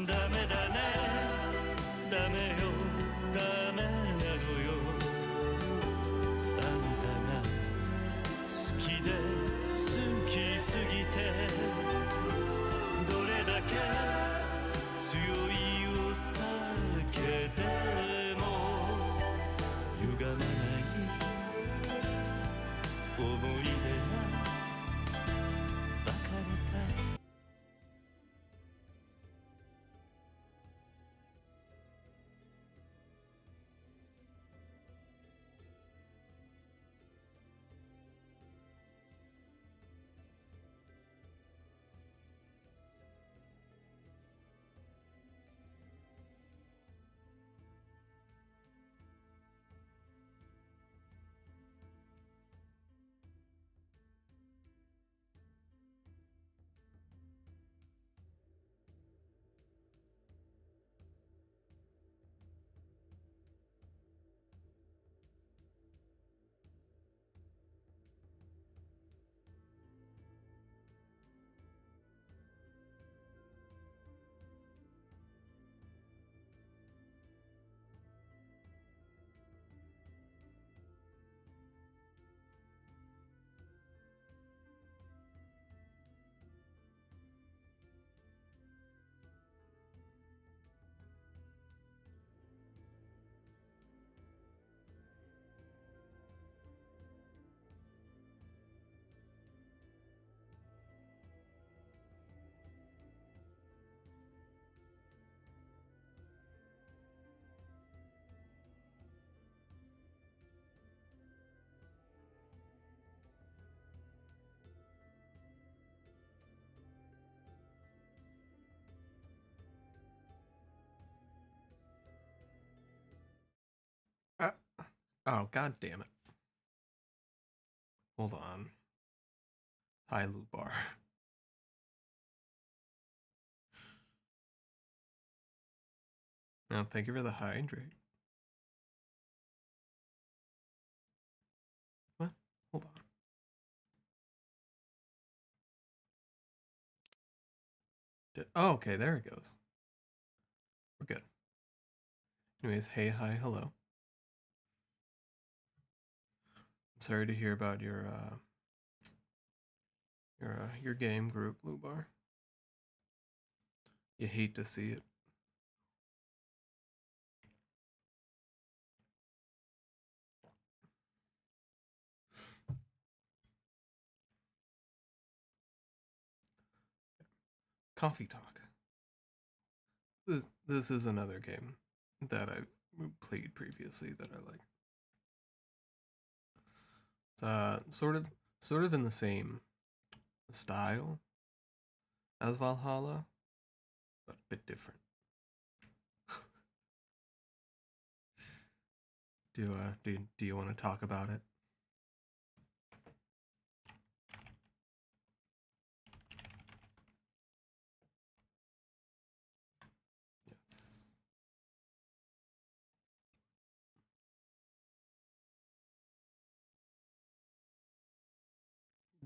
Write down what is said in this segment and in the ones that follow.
ダメだねダメよダメなのよあんたが好きで好きすぎてどれだけ強いお酒でも歪まない思い出がバカみたいUh, oh, god damn it. Hold on. Hi, Lubar. No, thank you for the hydrate. What? Hold on. Oh, okay, there it goes. We're good. Anyways, hey, hi, hello. I'm sorry to hear about your game group, Lubar. You hate to see it. Coffee Talk. This is another game that I played previously that I like. It's sort of in the same style as Valhalla, but a bit different. Do you want to talk about it? Yes.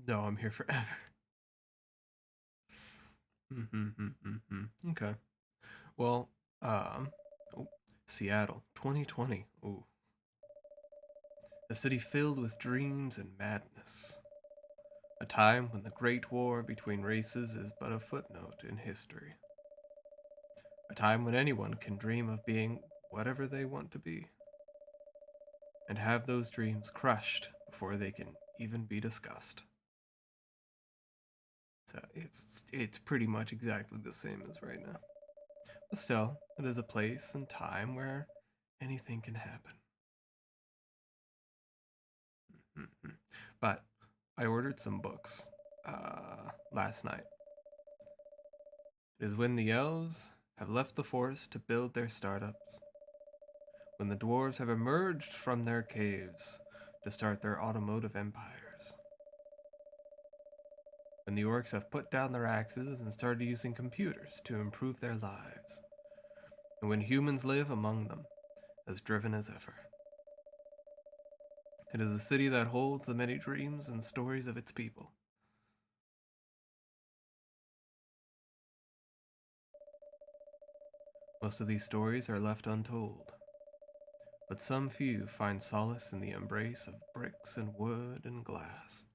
No, I'm here forever. Okay. Well, oh, Seattle, 2020. Ooh, a city filled with dreams and madness. A time when the Great War between races is but a footnote in history. A time when anyone can dream of being whatever they want to be, and have those dreams crushed before they can even be discussed. So it's pretty much exactly the same as right now. But still, it is a place and time where anything can happen. But I ordered some books last night. It is when the elves have left the forest to build their startups, when the dwarves have emerged from their caves to start their automotive empires, when the orcs have put down their axes and started using computers to improve their lives, and when humans live among them, as driven as ever. It is a city that holds the many dreams and stories of its people. Most of these stories are left untold, but some few find solace in the embrace of bricks and wood and glass.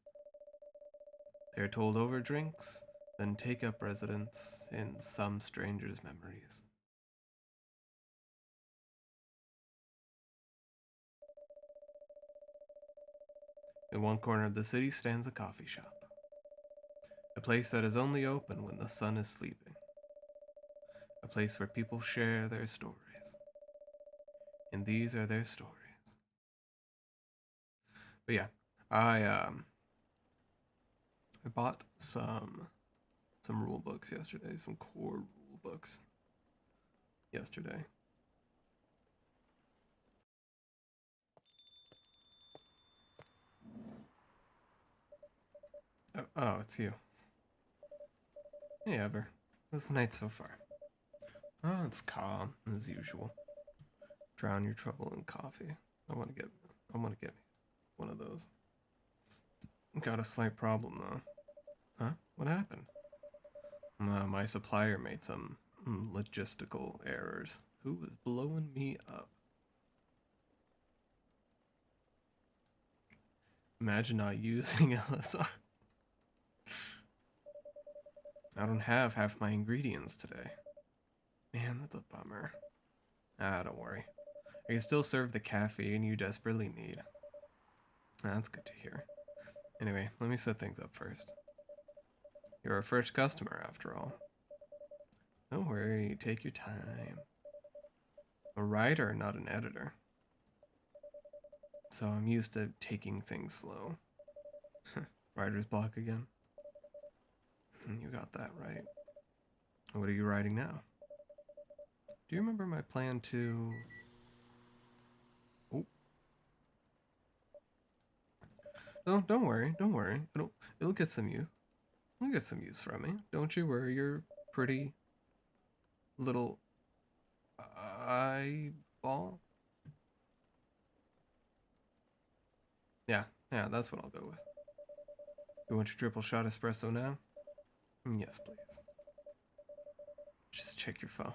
They are told over drinks, then take up residence in some stranger's memories. In one corner of the city stands a coffee shop, a place that is only open when the sun is sleeping, a place where people share their stories. And these are their stories. But yeah, I bought some rule books yesterday, some core rule books yesterday. Oh, it's you. Hey, Ever. How's the night so far? Oh, it's calm as usual. Drown your trouble in coffee. I want to get one of those. Got a slight problem though. Huh? What happened? My supplier made some logistical errors. Who was blowing me up? Imagine not using LSR. I don't have half my ingredients today. Man, that's a bummer. Ah, don't worry. I can still serve the caffeine you desperately need. That's good to hear. Anyway, let me set things up first. You're our first customer, after all. Don't worry, take your time. I'm a writer, not an editor. So I'm used to taking things slow. Writer's block again? You got that right. What are you writing now? Do you remember my plan to... Oh. No, don't worry, don't worry. It'll get some use. It'll get some use from me. Don't you worry, you're pretty little eyeball. Yeah, that's what I'll go with. You want your triple shot espresso now? Yes, please. Just check your phone.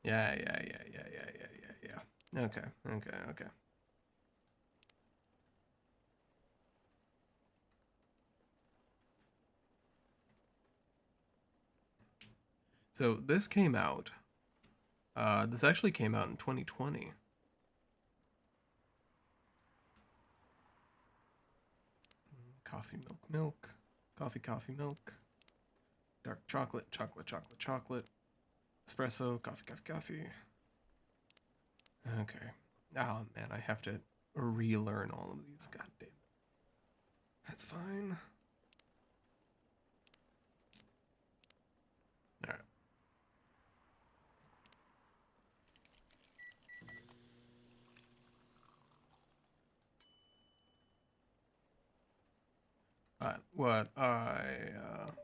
Yeah. Okay. So this came out. This actually came out in 2020. Coffee, milk. Coffee, milk. Dark chocolate. Espresso, coffee. Okay. Oh man, I have to relearn all of these. God damn it. That's fine. Alright.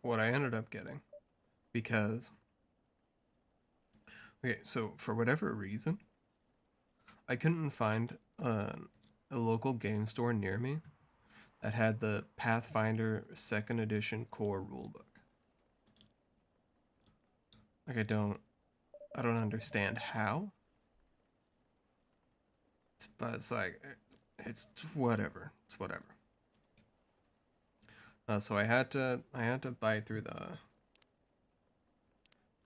What I ended up getting, because okay, so for whatever reason, I couldn't find a local game store near me that had the Pathfinder Second Edition core rulebook. Like I don't understand how. But it's like it's whatever. It's whatever. So I had to buy through the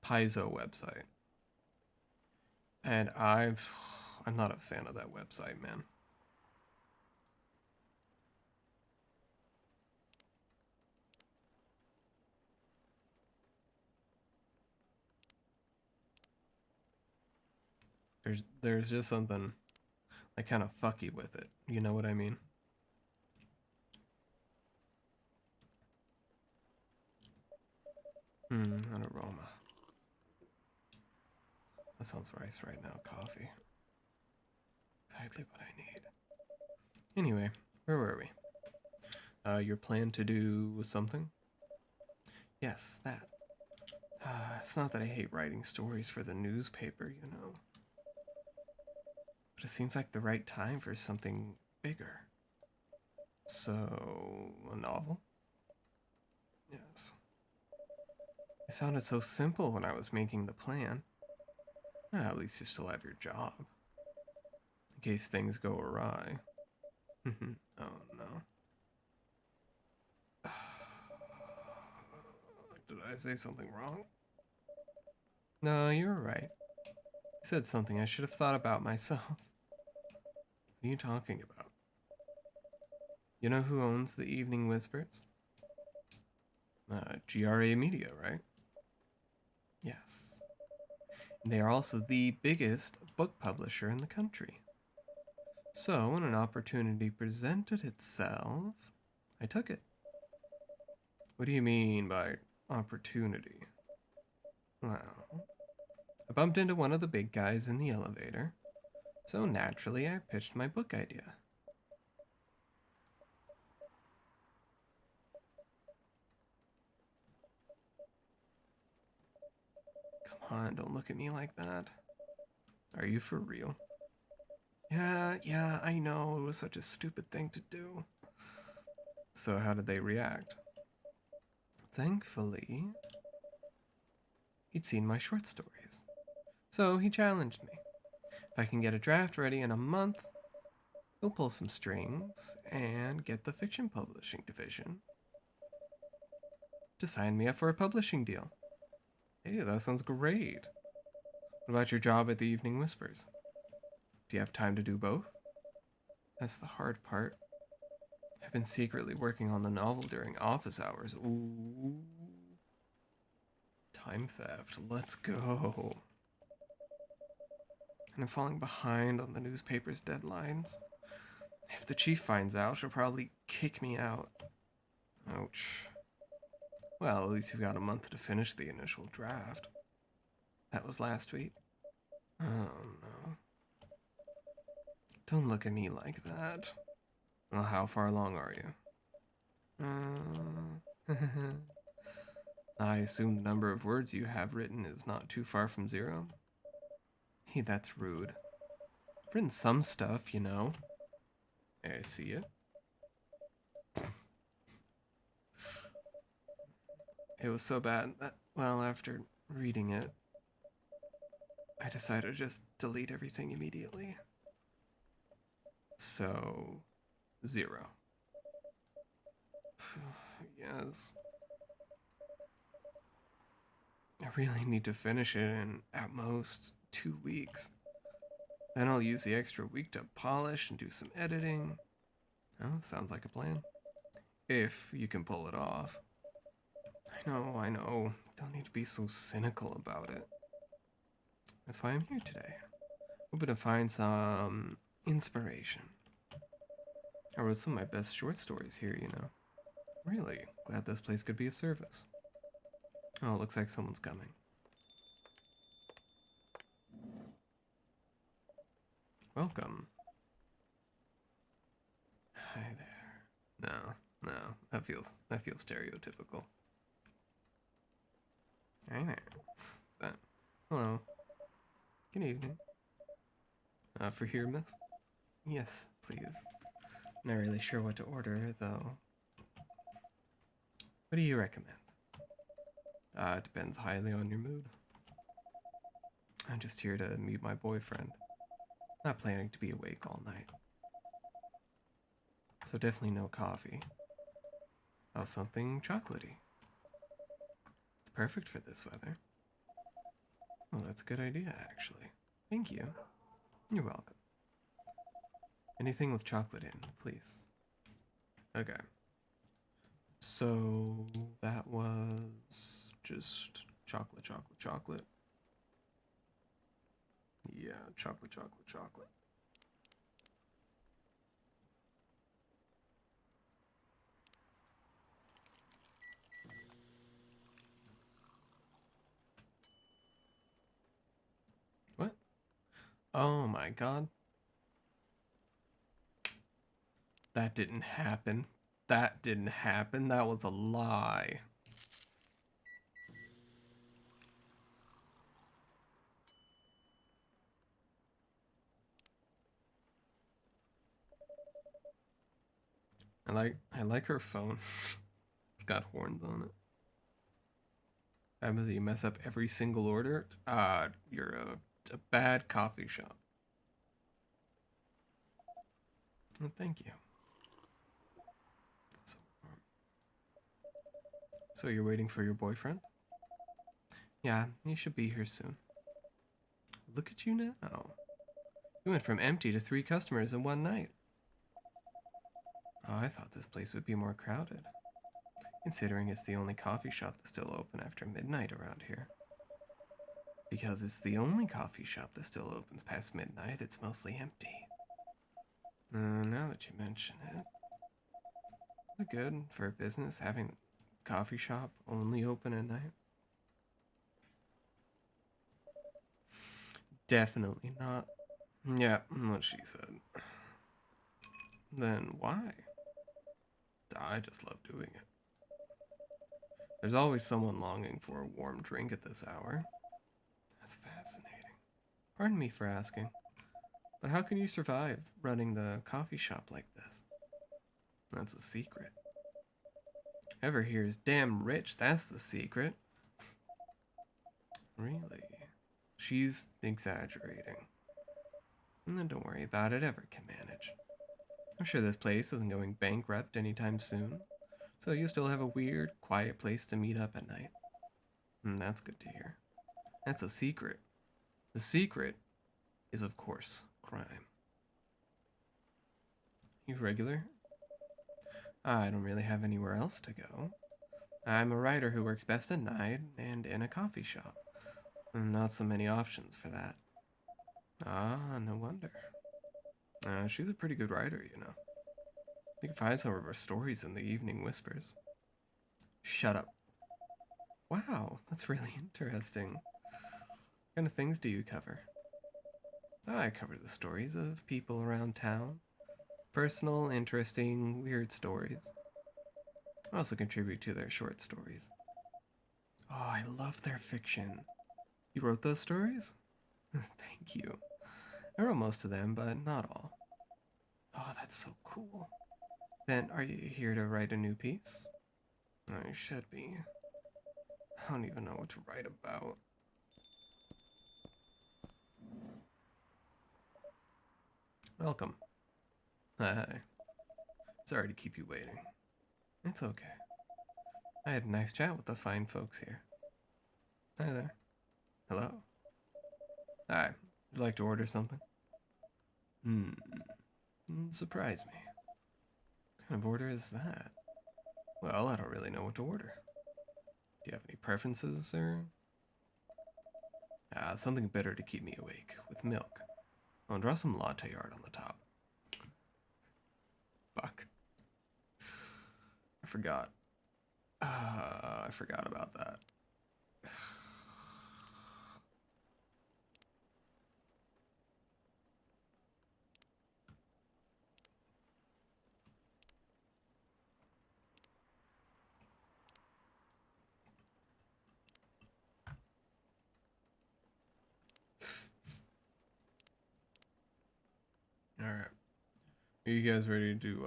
Paizo website, and I'm not a fan of that website, man. There's just something like kind of fucky with it. You know what I mean? An aroma. That sounds nice right now. Coffee. Exactly what I need. Anyway, where were we? Your plan to do something? Yes, that. It's not that I hate writing stories for the newspaper, you know. But it seems like the right time for something bigger. So, a novel? Yes. It sounded so simple when I was making the plan. At least you still have your job. In case things go awry. Oh no. Did I say something wrong? No, you're right. I said something I should have thought about myself. What are you talking about? You know who owns the Evening Whispers? GRA Media, right? Yes. They are also the biggest book publisher in the country. So, when an opportunity presented itself, I took it. What do you mean by opportunity? Well, I bumped into one of the big guys in the elevator, so naturally I pitched my book idea. Come on, don't look at me like that. Are you for real? Yeah, I know, it was such a stupid thing to do. So, how did they react? Thankfully, he'd seen my short stories. So, he challenged me. If I can get a draft ready in a month, he'll pull some strings and get the fiction publishing division to sign me up for a publishing deal. Hey, that sounds great. What about your job at the Evening Whispers? Do you have time to do both? That's the hard part. I've been secretly working on the novel during office hours. Ooh. Time theft. Let's go. And I'm falling behind on the newspaper's deadlines. If the chief finds out, she'll probably kick me out. Ouch. Well, at least you've got a month to finish the initial draft. That was last week. Oh no. Don't look at me like that. Well, how far along are you? I assume the number of words you have written is not too far from zero. Hey, that's rude. I've written some stuff, you know. I see it. It was so bad that, well, after reading it, I decided to just delete everything immediately. So, 0. Yes. I really need to finish it in, at most, 2 weeks. Then I'll use the extra week to polish and do some editing. Oh, sounds like a plan. If you can pull it off. I know. Don't need to be so cynical about it. That's why I'm here today. Hoping to find some inspiration. I wrote some of my best short stories here, you know. Really glad this place could be of service. Oh, it looks like someone's coming. Welcome. Hi there. No, that feels stereotypical. Hi there. But, hello. Good evening. For here, miss? Yes, please. Not really sure what to order, though. What do you recommend? It depends highly on your mood. I'm just here to meet my boyfriend. Not planning to be awake all night. So definitely no coffee. How something chocolatey. It's perfect for this weather. Well, that's a good idea, actually. Thank you. You're welcome. Anything with chocolate in, please. Okay. So that was just chocolate. Yeah, chocolate. What? Oh my god. That didn't happen. That didn't happen. That was a lie. I like her phone. It's got horns on it. Happens that you mess up every single order. You're a bad coffee shop. Well, thank you. So, so you're waiting for your boyfriend? Yeah, he should be here soon. Look at you now. You went from empty to 3 customers in one night. Oh, I thought this place would be more crowded, considering it's the only coffee shop that's still open after midnight around here. Because it's the only coffee shop that still opens past midnight, it's mostly empty. Now that you mention it, is it good for a business having a coffee shop only open at night? Definitely not. Yeah, what she said. Then why? I just love doing it. There's always someone longing for a warm drink at this hour. That's fascinating. Pardon me for asking, but how can you survive running the coffee shop like this? That's the secret. Ever hears damn rich, that's the secret. Really? She's exaggerating. Don't worry about it, Ever can manage. I'm sure this place isn't going bankrupt anytime soon, so you still have a weird, quiet place to meet up at night. That's good to hear. That's a secret. The secret is, of course, crime. You regular? I don't really have anywhere else to go. I'm a writer who works best at night and in a coffee shop. Not so many options for that. Ah, no wonder. She's a pretty good writer, you know. You can find some of her stories in the Evening Whispers. Shut up. Wow, that's really interesting. What kind of things do you cover? I cover the stories of people around town. Personal, interesting, weird stories. I also contribute to their short stories. Oh, I love their fiction. You wrote those stories? Thank you. I wrote most of them, but not all. Oh, that's so cool. Then, are you here to write a new piece? I should be. I don't even know what to write about. Welcome. Hi. Sorry to keep you waiting. It's okay. I had a nice chat with the fine folks here. Hi there. Hello. Hi. Would you like to order something? Surprise me. What kind of order is that? Well, I don't really know what to order. Do you have any preferences, sir? Something bitter to keep me awake, with milk. I'll draw some latte art on the top. Fuck. I forgot. I forgot about that. Alright. Are you guys ready to,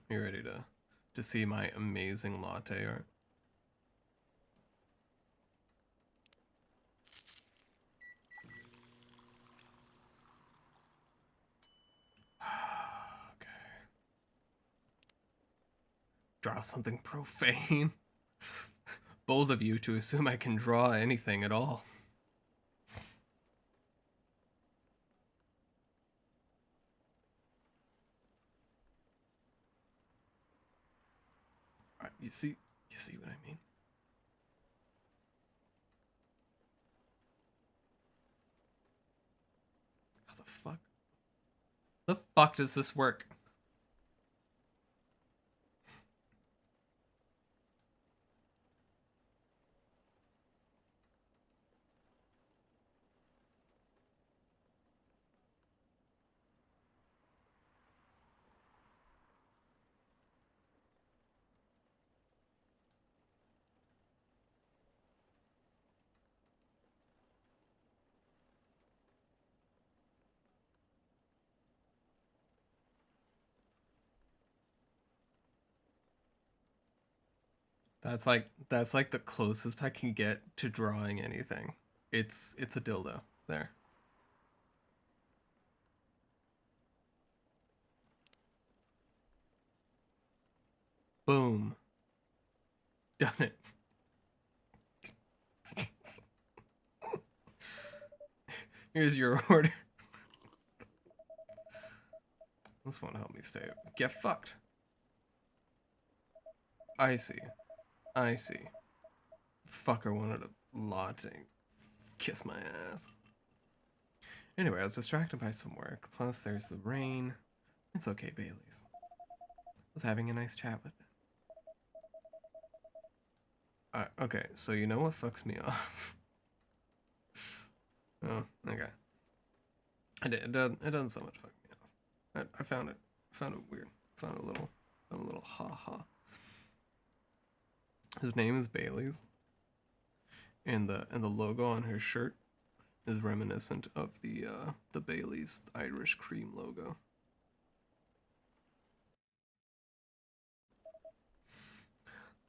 you ready to see my amazing latte art? Okay. Draw something profane. Bold of you to assume I can draw anything at all. You see what I mean? How the fuck? The fuck does this work? That's like the closest I can get to drawing anything. It's a dildo. There. Boom. Done it. Here's your order. This won't help me stay. Get fucked. I see. I see. Fucker wanted a latte. Kiss my ass. Anyway, I was distracted by some work. Plus, there's the rain. It's okay, Bailey's. I was having a nice chat with them. Okay, so you know what fucks me off? Oh, okay. It doesn't so much fuck me off. I found it weird. Found a little ha ha. His name is Bailey's, and the logo on his shirt is reminiscent of the Bailey's Irish cream logo.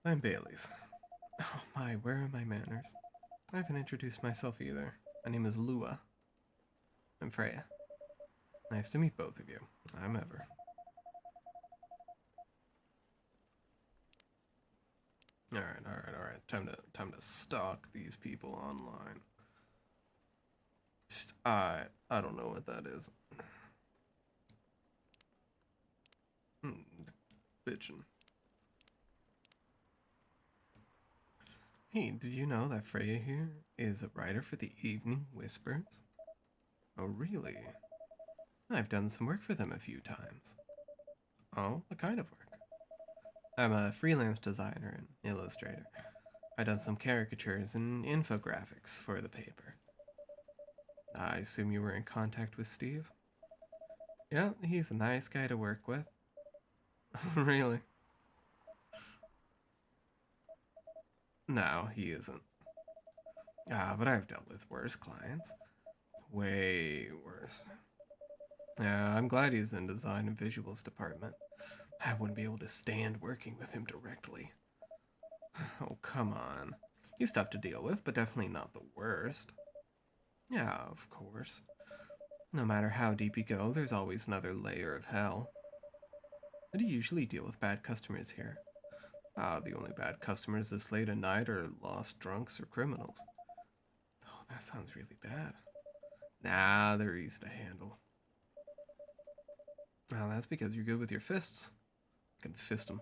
I'm Bailey's. Oh my, where are my manners? I haven't introduced myself either. My name is Lua. I'm Freya. Nice to meet both of you. I'm Ever. Alright. Time to stalk these people online. I don't know what that is. Bitchin'. Hey, did you know that Freya here is a writer for the Evening Whispers? Oh, really? I've done some work for them a few times. Oh, what kind of work? I'm a freelance designer and illustrator. I've done some caricatures and infographics for the paper. I assume you were in contact with Steve? Yeah, he's a nice guy to work with. Really? No, he isn't. But I've dealt with worse clients. Way worse. Yeah, I'm glad he's in design and visuals department. I wouldn't be able to stand working with him directly. Oh, come on. He's tough to deal with, but definitely not the worst. Yeah, of course. No matter how deep you go, there's always another layer of hell. How do you usually deal with bad customers here? The only bad customers this late at night are lost drunks or criminals. Oh, that sounds really bad. Nah, they're easy to handle. Well, that's because you're good with your fists. You can fist them.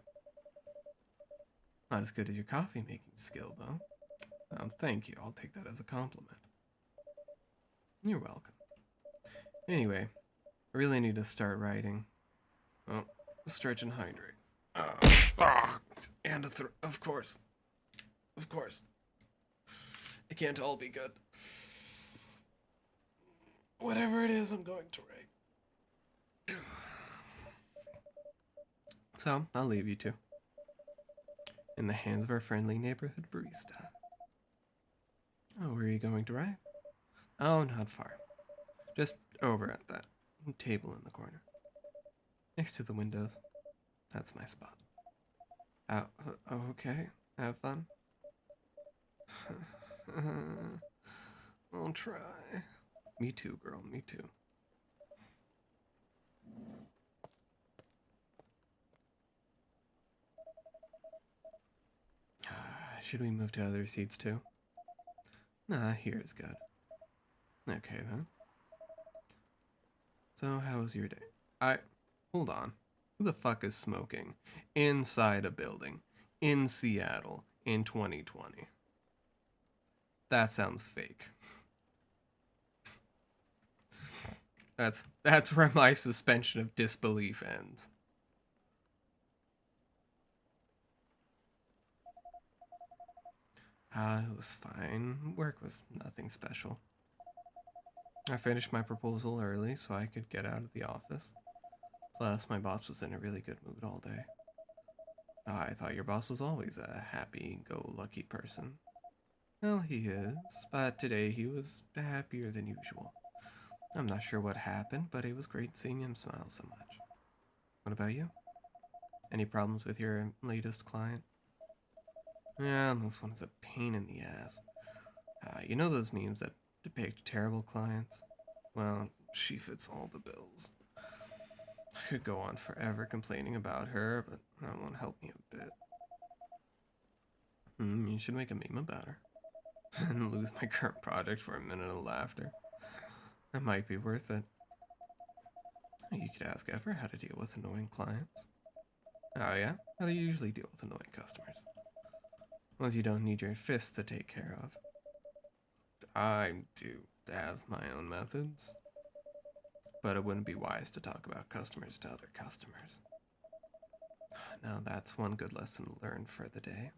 Not as good as your coffee making skill, though. Thank you. I'll take that as a compliment. You're welcome. Anyway, I really need to start writing. Oh, stretch and hydrate. And of course. Of course. It can't all be good. Whatever it is, I'm going to write. So, I'll leave you two. In the hands of our friendly neighborhood barista. Oh, where are you going to write? Oh, not far. Just over at that table in the corner. Next to the windows. That's my spot. Okay. Have fun. I'll try. Me too, girl. Me too. Should we move to other seats too? Nah, here is good. Okay then. So, how was your day? Hold on. Who the fuck is smoking inside a building in Seattle in 2020? That sounds fake. That's where my suspension of disbelief ends. It was fine. Work was nothing special. I finished my proposal early so I could get out of the office. Plus, my boss was in a really good mood all day. I thought your boss was always a happy-go-lucky person. Well, he is, but today he was happier than usual. I'm not sure what happened, but it was great seeing him smile so much. What about you? Any problems with your latest client? Yeah, this one is a pain in the ass. You know those memes that depict terrible clients? Well, she fits all the bills. I could go on forever complaining about her, but that won't help me a bit. You should make a meme about her. And lose my current project for a minute of laughter. That might be worth it. You could ask Ever how to deal with annoying clients. Oh yeah? How do you usually deal with annoying customers? Ones you don't need your fists to take care of. I do have my own methods. But it wouldn't be wise to talk about customers to other customers. Now that's one good lesson learned for the day.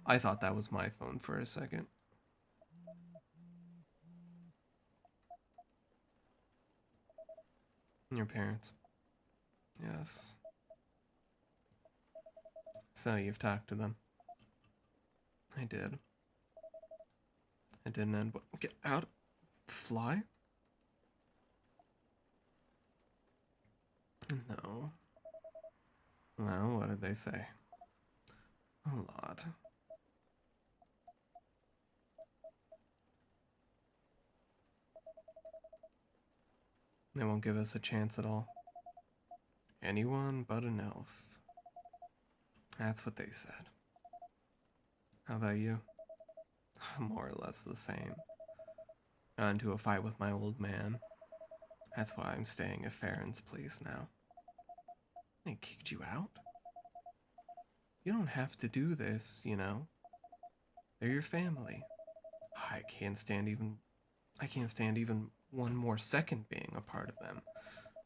I thought that was my phone for a second. Your parents. Yes. So you've talked to them. I did. I didn't end. Get out. Fly? No. Well, what did they say? A lot. They won't give us a chance at all. Anyone but an elf. That's what they said. How about you? More or less the same. Got into a fight with my old man. That's why I'm staying at Farron's place now. They kicked you out? You don't have to do this, you know. They're your family. I can't stand even one more second being a part of them.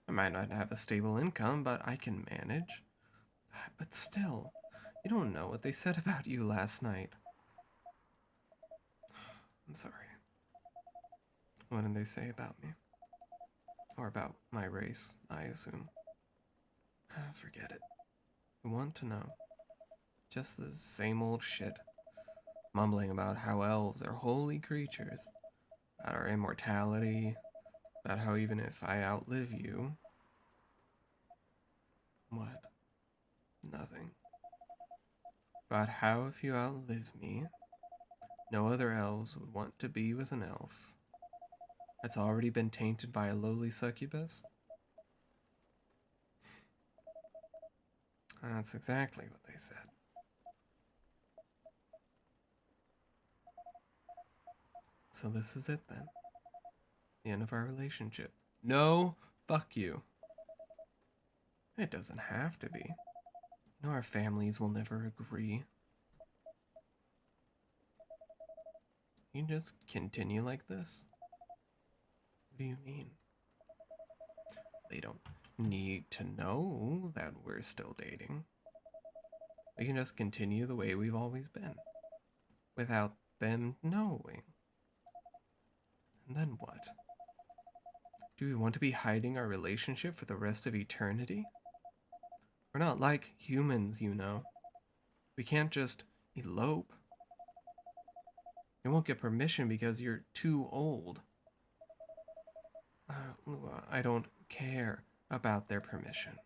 I might not have a stable income, but I can manage. But still, you don't know what they said about you last night. I'm sorry. What did they say about me? Or about my race, I assume. Forget it. I want to know. Just the same old shit. Mumbling about how elves are holy creatures, about our immortality, about how even if I outlive you. What? Nothing. About how if you outlive me, no other elves would want to be with an elf that's already been tainted by a lowly succubus? That's exactly what they said. So this is it then. The end of our relationship. No, fuck you. It doesn't have to be. No, our families will never agree. You just continue like this? What do you mean? They don't need to know that we're still dating. We can just continue the way we've always been, without them knowing. And then what? Do we want to be hiding our relationship for the rest of eternity? We're not like humans, you know. We can't just elope. You won't get permission because you're too old. Lua, I don't care about their permission.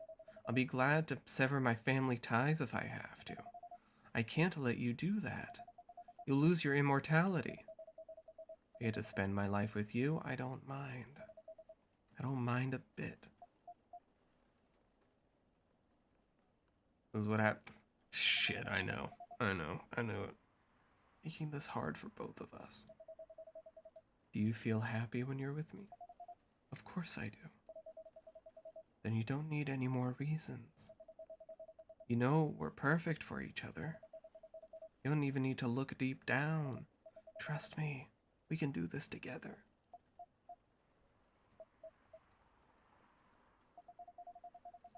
I'll be glad to sever my family ties if I have to. I can't let you do that. You'll lose your immortality. I get to spend my life with you, I don't mind. I don't mind a bit. This is what happened. Shit, I know. I know it. Making this hard for both of us. Do you feel happy when you're with me? Of course I do. Then you don't need any more reasons. You know we're perfect for each other. You don't even need to look deep down. Trust me, we can do this together.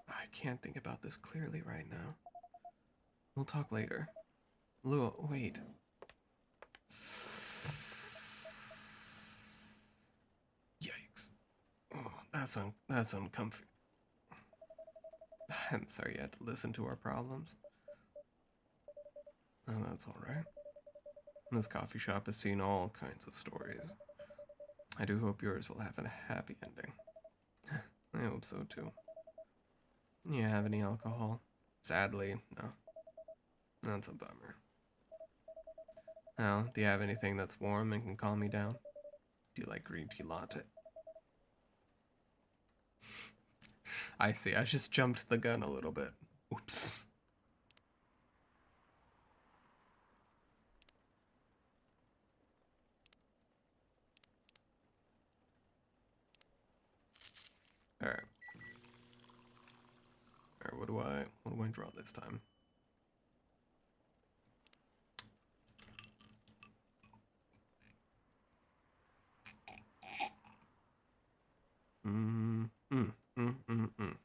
I can't think about this clearly right now. We'll talk later. Lua, wait. Yikes. Oh, that's uncomfy. I'm sorry you had to listen to our problems. Oh, that's alright. This coffee shop has seen all kinds of stories. I do hope yours will have a happy ending. I hope so too. You have any alcohol? Sadly, no. That's a bummer. Now, do you have anything that's warm and can calm me down? Do you like green tea latte? I see. I just jumped the gun a little bit. Oops. All right. All right. What do I draw this time? Mm, mm, mm, mm, mm.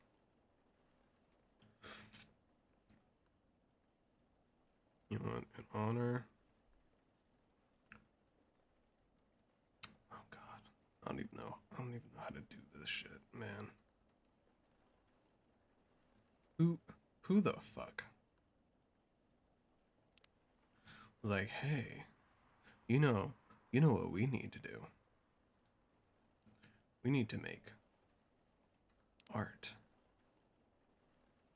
You want an honor? Oh God, I don't even know. I don't even know how to do this shit, man. Who the fuck was like, hey, you know what we need to do? We need to make art.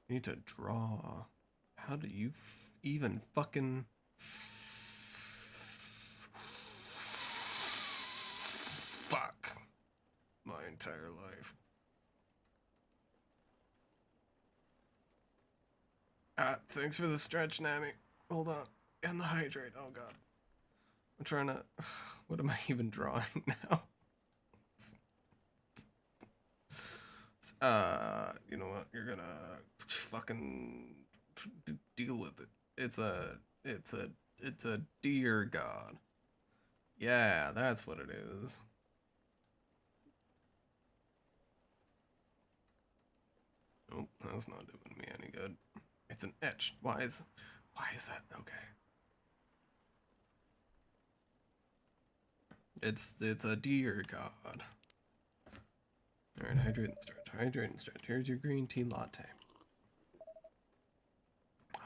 We need to draw. How do you even fucking fuck my entire life? Thanks for the stretch, Nami. Hold on. And the hydrate. Oh god. I'm trying to. What am I even drawing now? You know what? You're gonna fucking deal with it. It's a deer god. Yeah, that's what it is. Nope, that's not doing me any good. It's an etch. Why is that? Okay. It's a deer god. Alright, hydrate and stretch. Hydrate and stretch. Here's your green tea latte.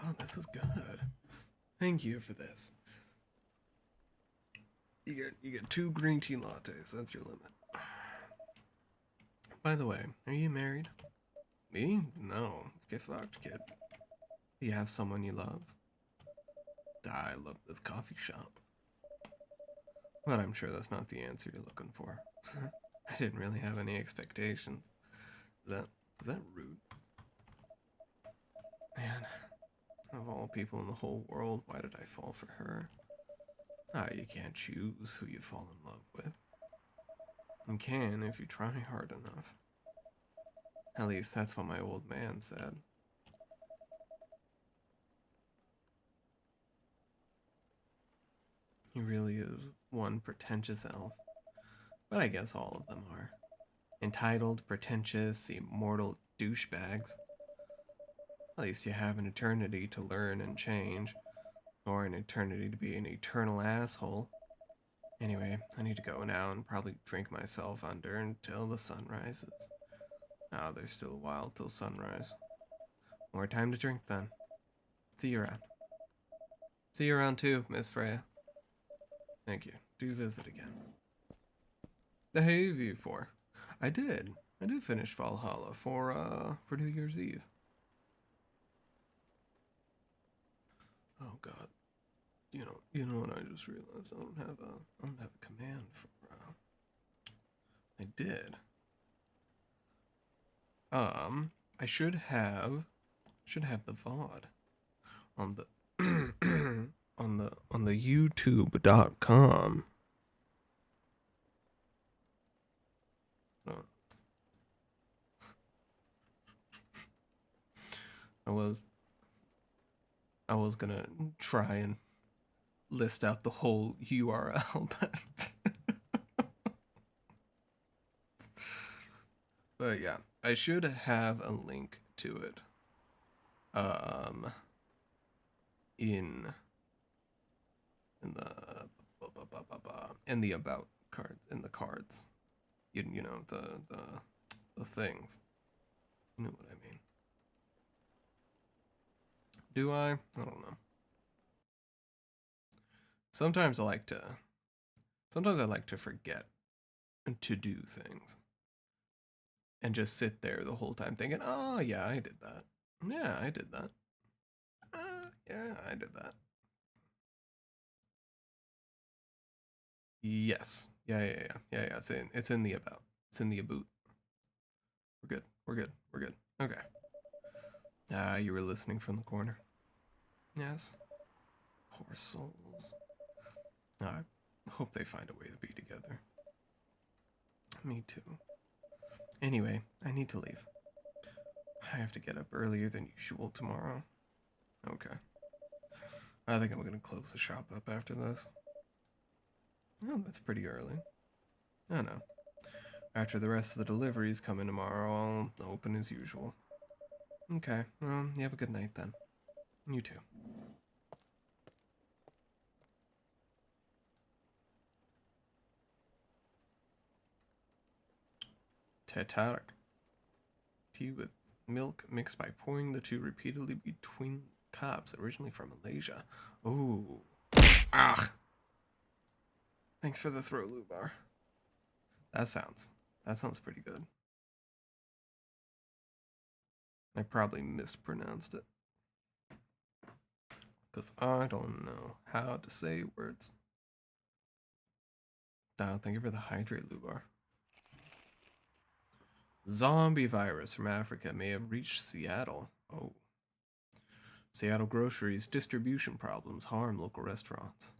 Oh, this is good. Thank you for this. You get 2 green tea lattes. That's your limit. By the way, are you married? Me? No. Get fucked, kid. Do you have someone you love? I love this coffee shop. But I'm sure that's not the answer you're looking for. I didn't really have any expectations. Is that rude? Man, of all people in the whole world, why did I fall for her? Ah, you can't choose who you fall in love with. You can if you try hard enough. At least that's what my old man said. He really is one pretentious elf. But I guess all of them are. Entitled, pretentious, immortal douchebags. At least you have an eternity to learn and change. Or an eternity to be an eternal asshole. Anyway, I need to go now and probably drink myself under until the sun rises. Oh, there's still a while till sunrise. More time to drink then. See you around. See you around too, Miss Freya. Thank you. Do visit again. The Hayview 4. I did finish Valhalla for New Year's Eve. Oh god. You know what I just realized? I don't have a command for I did. I should have the VOD on the on the youtube.com. I was gonna try and list out the whole URL, but yeah, I should have a link to it. In the about cards, in the cards, you know, the things. You know what I mean? Do I? I don't know. Sometimes I like to forget to do things and just sit there the whole time thinking, oh yeah, I did that. Yeah, I did that. Yeah, I did that. Yes. Yeah. It's in the about. It's in the about. We're good. Okay. You were listening from the corner. Yes. Poor souls. I hope they find a way to be together. Me too. Anyway, I need to leave. I have to get up earlier than usual tomorrow. Okay. I think I'm gonna close the shop up after this. Oh, that's pretty early. I know. After the rest of the deliveries come in tomorrow, I'll open as usual. Okay, well, you have a good night then. You too. Tatar. Tea with milk mixed by pouring the two repeatedly between cups, originally from Malaysia. Ooh. Ah! Thanks for the throw, Lubar. That sounds pretty good. I probably mispronounced it. Because I don't know how to say words. Thank you for the hydrate, Lubar. Zombie virus from Africa may have reached Seattle. Oh. Seattle groceries distribution problems harm local restaurants.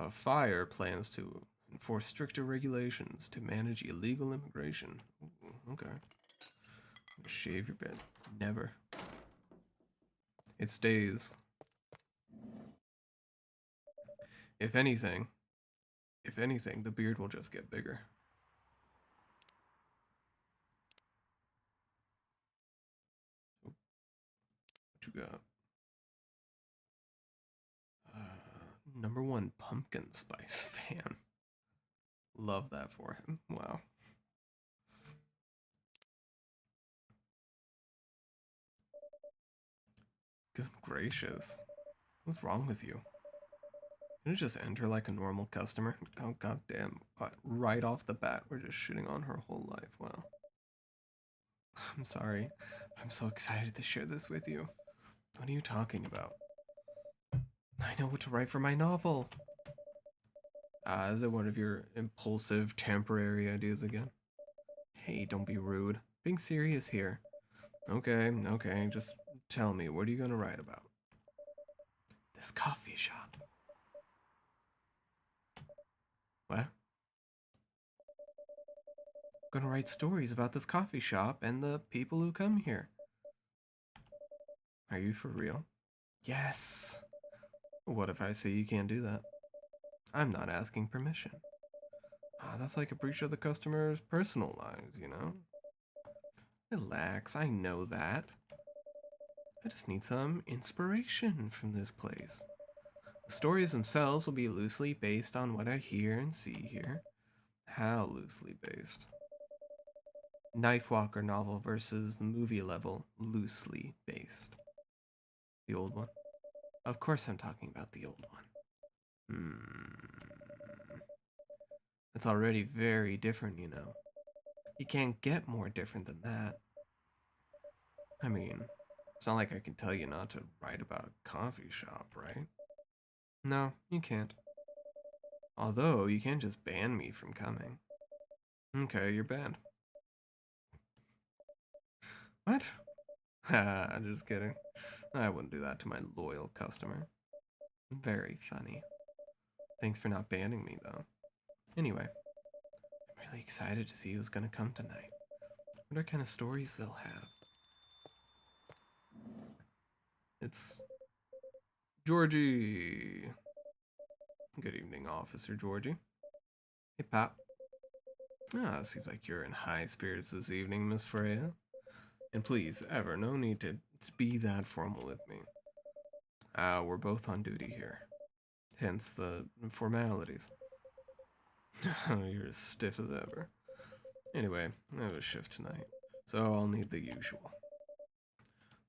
Fire plans to enforce stricter regulations to manage illegal immigration. Ooh, okay. Shave your bed. Never. It stays. If anything, the beard will just get bigger. What you got? Number one pumpkin spice fan. Love that for him. Wow. Good gracious. What's wrong with you? Can you just enter like a normal customer? Oh, goddamn. Right off the bat, we're just shitting on her whole life. Wow. I'm sorry. I'm so excited to share this with you. What are you talking about? I know what to write for my novel. Is it one of your impulsive, temporary ideas again? Hey, don't be rude. Being serious here. Okay, just tell me, what are you gonna write about? This coffee shop. What? I'm gonna write stories about this coffee shop and the people who come here. Are you for real? Yes. What if I say you can't do that? I'm not asking permission. That's like a breach of the customer's personal lives, you know? Relax, I know that. I just need some inspiration from this place. The stories themselves will be loosely based on what I hear and see here. How loosely based? Knifewalker novel versus the movie level, loosely based. The old one? Of course I'm talking about the old one. It's already very different, you know. You can't get more different than that. I mean, it's not like I can tell you not to write about a coffee shop, right? No, you can't. Although, you can't just ban me from coming. Okay, you're banned. What? I'm just kidding. I wouldn't do that to my loyal customer. Very funny. Thanks for not banning me, though. Anyway, I'm really excited to see who's gonna come tonight. What kind of stories they'll have. It's Georgie. Good evening, Officer Georgie. Hey, Pop. Seems like you're in high spirits this evening, Miss Freya. And please, ever, no need to be that formal with me. We're both on duty here. Hence the formalities. You're as stiff as ever. Anyway, I have a shift tonight, so I'll need the usual.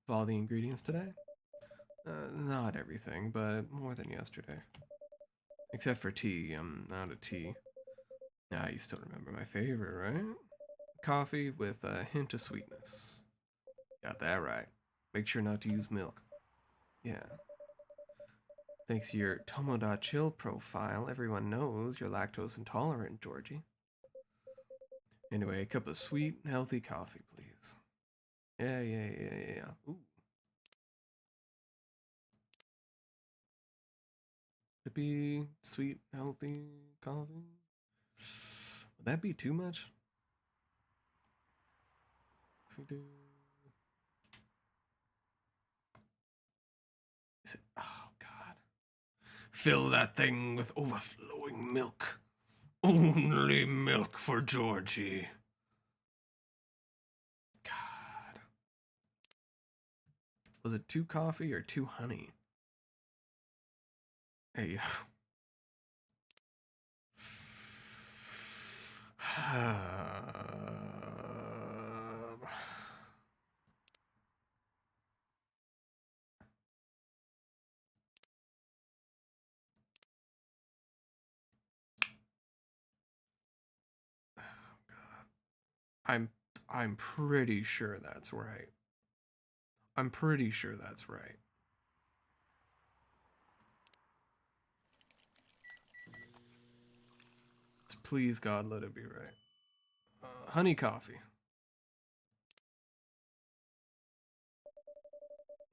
Of all the ingredients today? Not everything, but more than yesterday. Except for tea, I'm out of tea. You still remember my favorite, right? Coffee with a hint of sweetness. Got that right. Make sure not to use milk. Yeah. Thanks to your Tomo.chill profile, everyone knows you're lactose intolerant, Georgie. Anyway, a cup of sweet, healthy coffee, please. Yeah. Ooh. Could it be sweet, healthy coffee? Would that be too much? If we do. Is it? Oh, God. Fill that thing with overflowing milk. Only milk for Georgie. God. Was it 2 coffee or 2 honey? Hey. I'm I'm pretty sure that's right. I'm pretty sure that's right. Please God, let it be right. Honey coffee.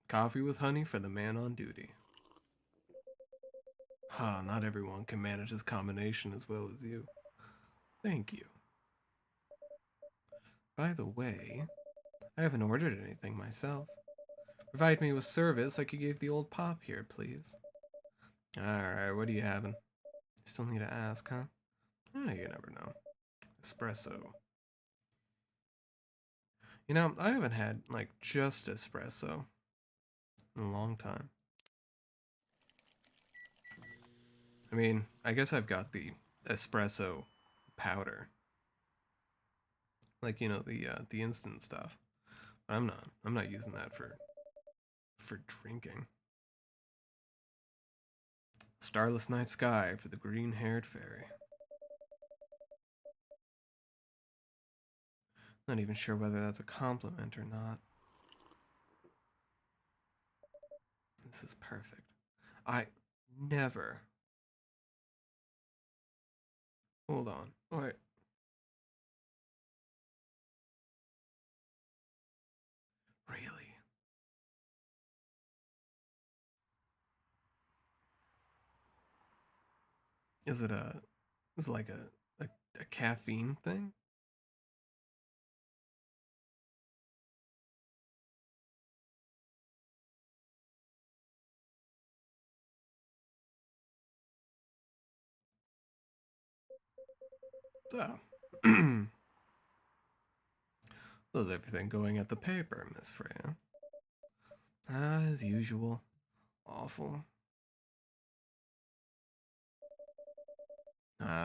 Coffee with honey for the man on duty. Ah, not everyone can manage this combination as well as you. Thank you. By the way, I haven't ordered anything myself. Provide me with service like you gave the old pop here, please. Alright, what are you having? Still need to ask, huh? Oh, you never know. Espresso. You know, I haven't had, like, just espresso in a long time. I mean, I guess I've got the espresso powder. Like, you know, the instant stuff. But I'm not using that for drinking. Starless night sky for the green-haired fairy. Not even sure whether that's a compliment or not. This is perfect. I never. Hold on. Wait. Really? Is it a? Is it like a caffeine thing? Oh. How's everything going at the paper, Miss Freya? As usual. Awful.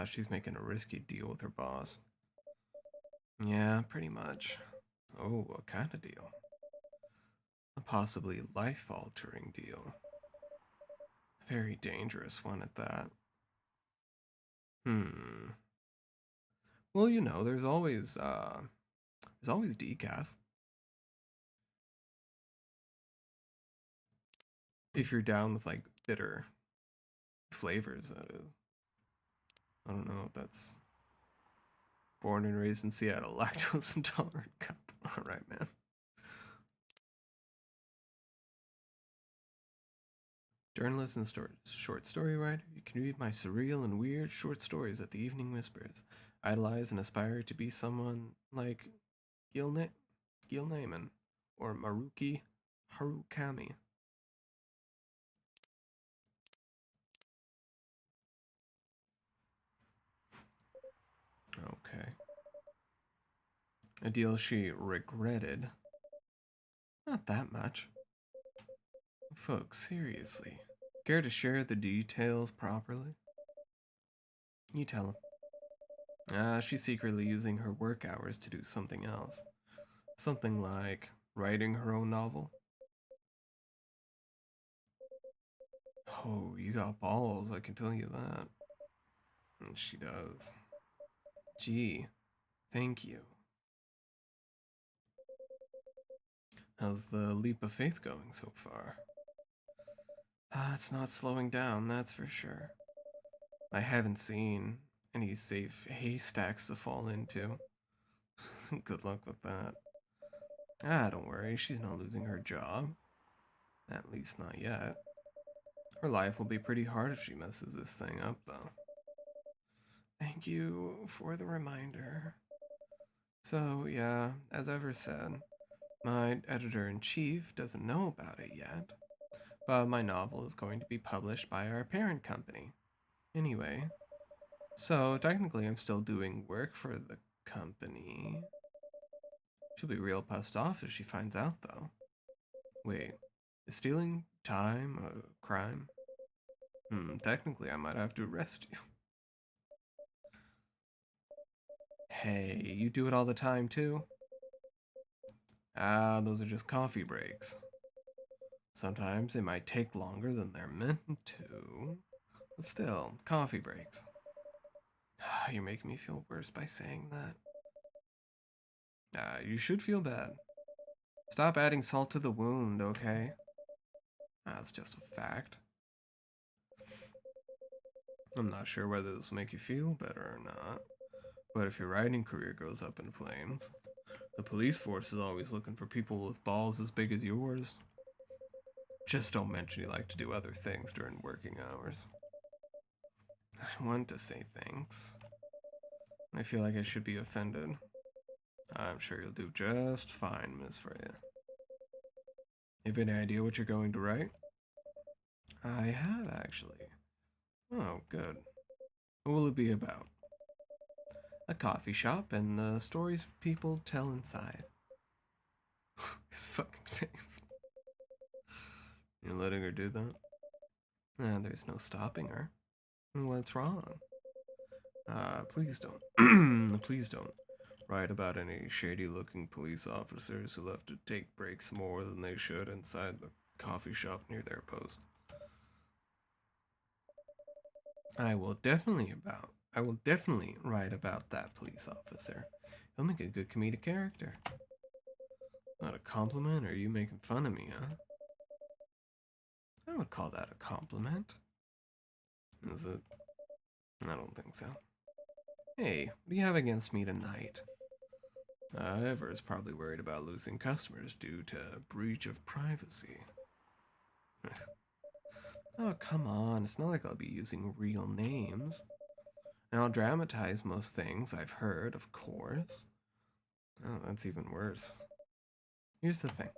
She's making a risky deal with her boss. Yeah, pretty much. Oh, what kind of deal? A possibly life-altering deal. A very dangerous one at that. Hmm. Well, you know, there's always decaf. If you're down with like bitter flavors, that is. I don't know if that's born and raised in Seattle, lactose intolerant cup. All right, man. Journalist and short story writer, you can read my surreal and weird short stories at the Evening Whispers. Idolize and aspire to be someone like Gil, Gil Naiman or Maruki Harukami. Okay. A deal she regretted. Not that much. Folks, seriously. Care to share the details properly? You tell him. She's secretly using her work hours to do something else. Something like writing her own novel. Oh, you got balls, I can tell you that. And she does. Gee, thank you. How's the leap of faith going so far? It's not slowing down, that's for sure. I haven't seen any safe haystacks to fall into. Good luck with that. Don't worry, she's not losing her job. At least not yet. Her life will be pretty hard if she messes this thing up, though. Thank you for the reminder. So, yeah, as ever said, my editor-in-chief doesn't know about it yet, but my novel is going to be published by our parent company. Anyway, so technically I'm still doing work for the company. She'll be real pissed off if she finds out, though. Wait, is stealing time a crime? Technically I might have to arrest you. Hey, you do it all the time too? Those are just coffee breaks. Sometimes they might take longer than they're meant to, but still, coffee breaks. You're making me feel worse by saying that. You should feel bad. Stop adding salt to the wound, okay? That's just a fact. I'm not sure whether this will make you feel better or not, but if your writing career goes up in flames, the police force is always looking for people with balls as big as yours. Just don't mention you like to do other things during working hours. I want to say thanks. I feel like I should be offended. I'm sure you'll do just fine, Miss Freya. You have any idea what you're going to write? I have, actually. Oh, good. What will it be about? A coffee shop and the stories people tell inside. His fucking face. You're letting her do that? There's no stopping her. What's wrong? Please don't. Please don't write about any shady looking police officers who love to take breaks more than they should inside the coffee shop near their post. I will definitely write about that police officer. He'll make a good comedic character. Not a compliment, or are you making fun of me, huh? I would call that a compliment. Is it? I don't think so. Hey, what do you have against me tonight? Ever's probably worried about losing customers due to breach of privacy. Oh, come on, it's not like I'll be using real names. And I'll dramatize most things I've heard, of course. Oh, that's even worse. Here's the thing.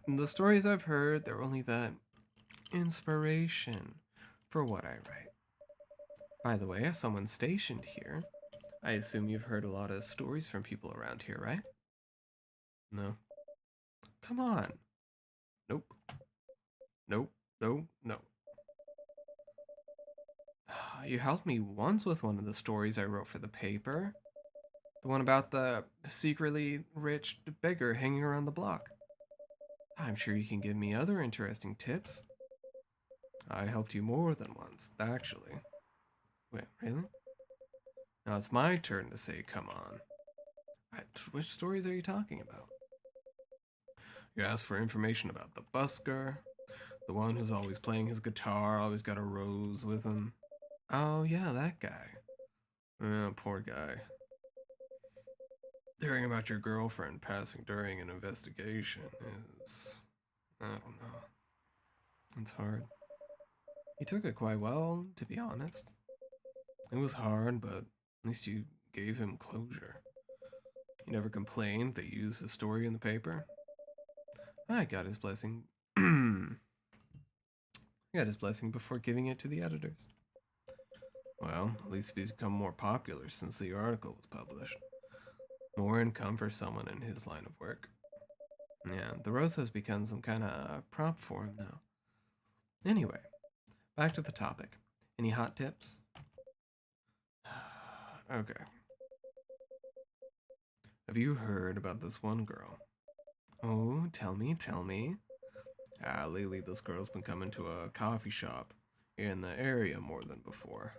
The stories I've heard, they're only that inspiration for what I write. By the way, as someone stationed here, I assume you've heard a lot of stories from people around here, right? No. Come on. Nope. Nope. No. No. You helped me once with one of the stories I wrote for the paper. The one about the secretly rich beggar hanging around the block. I'm sure you can give me other interesting tips. I helped you more than once, actually. Wait, really? Now it's my turn to say come on. Which stories are you talking about? You asked for information about the busker, the one who's always playing his guitar, always got a rose with him. Oh, yeah, that guy. Poor guy. Hearing about your girlfriend passing during an investigation is. I don't know. It's hard. He took it quite well, to be honest. It was hard, but at least you gave him closure. He never complained that you used the story in the paper. I got his blessing. I got his blessing before giving it to the editors. Well, at least he's become more popular since the article was published. More income for someone in his line of work. Yeah, the rose has become some kind of prop for him now. Anyway, back to the topic. Any hot tips? Okay. Have you heard about this one girl? Oh, tell me, tell me. Lately this girl's been coming to a coffee shop in the area more than before.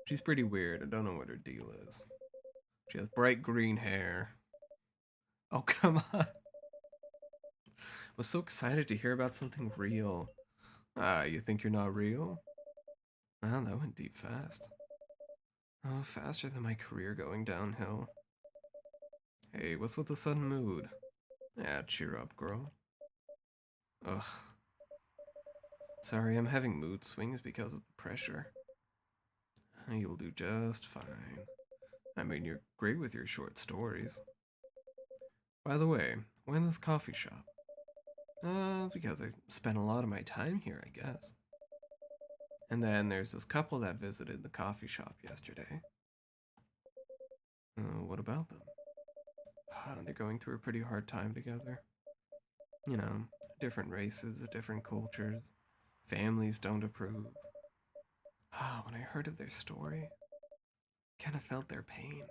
She's pretty weird, I don't know what her deal is. She has bright green hair. Oh, come on. I was so excited to hear about something real. Ah, you think you're not real? Well, that went deep fast. Oh, faster than my career going downhill. Hey, what's with the sudden mood? Yeah, cheer up, girl. Ugh. Sorry, I'm having mood swings because of the pressure. You'll do just fine. I mean, you're great with your short stories. By the way, why this coffee shop? Because I spent a lot of my time here, I guess. And then there's this couple that visited the coffee shop yesterday. What about them? They're going through a pretty hard time together. You know, different races, different cultures. Families don't approve. When I heard of their story, I kind of felt their pain.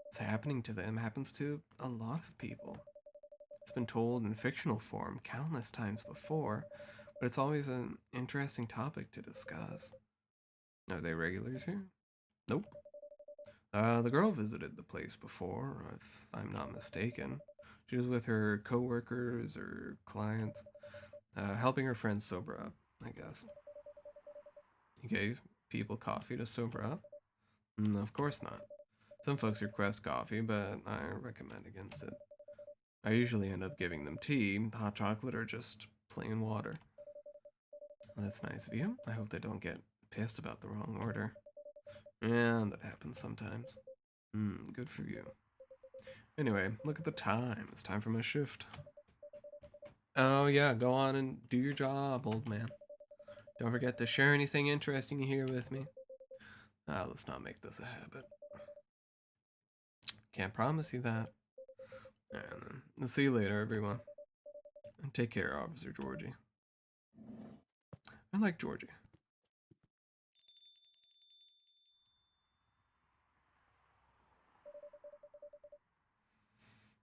What's happening to them happens to a lot of people. It's been told in fictional form countless times before, but it's always an interesting topic to discuss. Are they regulars here? Nope. The girl visited the place before, if I'm not mistaken. She was with her coworkers or clients, helping her friends sober up, I guess. You gave people coffee to sober up? Of course not. Some folks request coffee, but I recommend against it. I usually end up giving them tea, hot chocolate, or just plain water. That's nice of you. I hope they don't get pissed about the wrong order. Yeah, that happens sometimes. Good for you. Anyway, look at the time. It's time for my shift. Oh, yeah, go on and do your job, old man. Don't forget to share anything interesting you hear with me. Let's not make this a habit. Can't promise you that. And then, see you later, everyone. And take care, Officer Georgie. I like Georgie.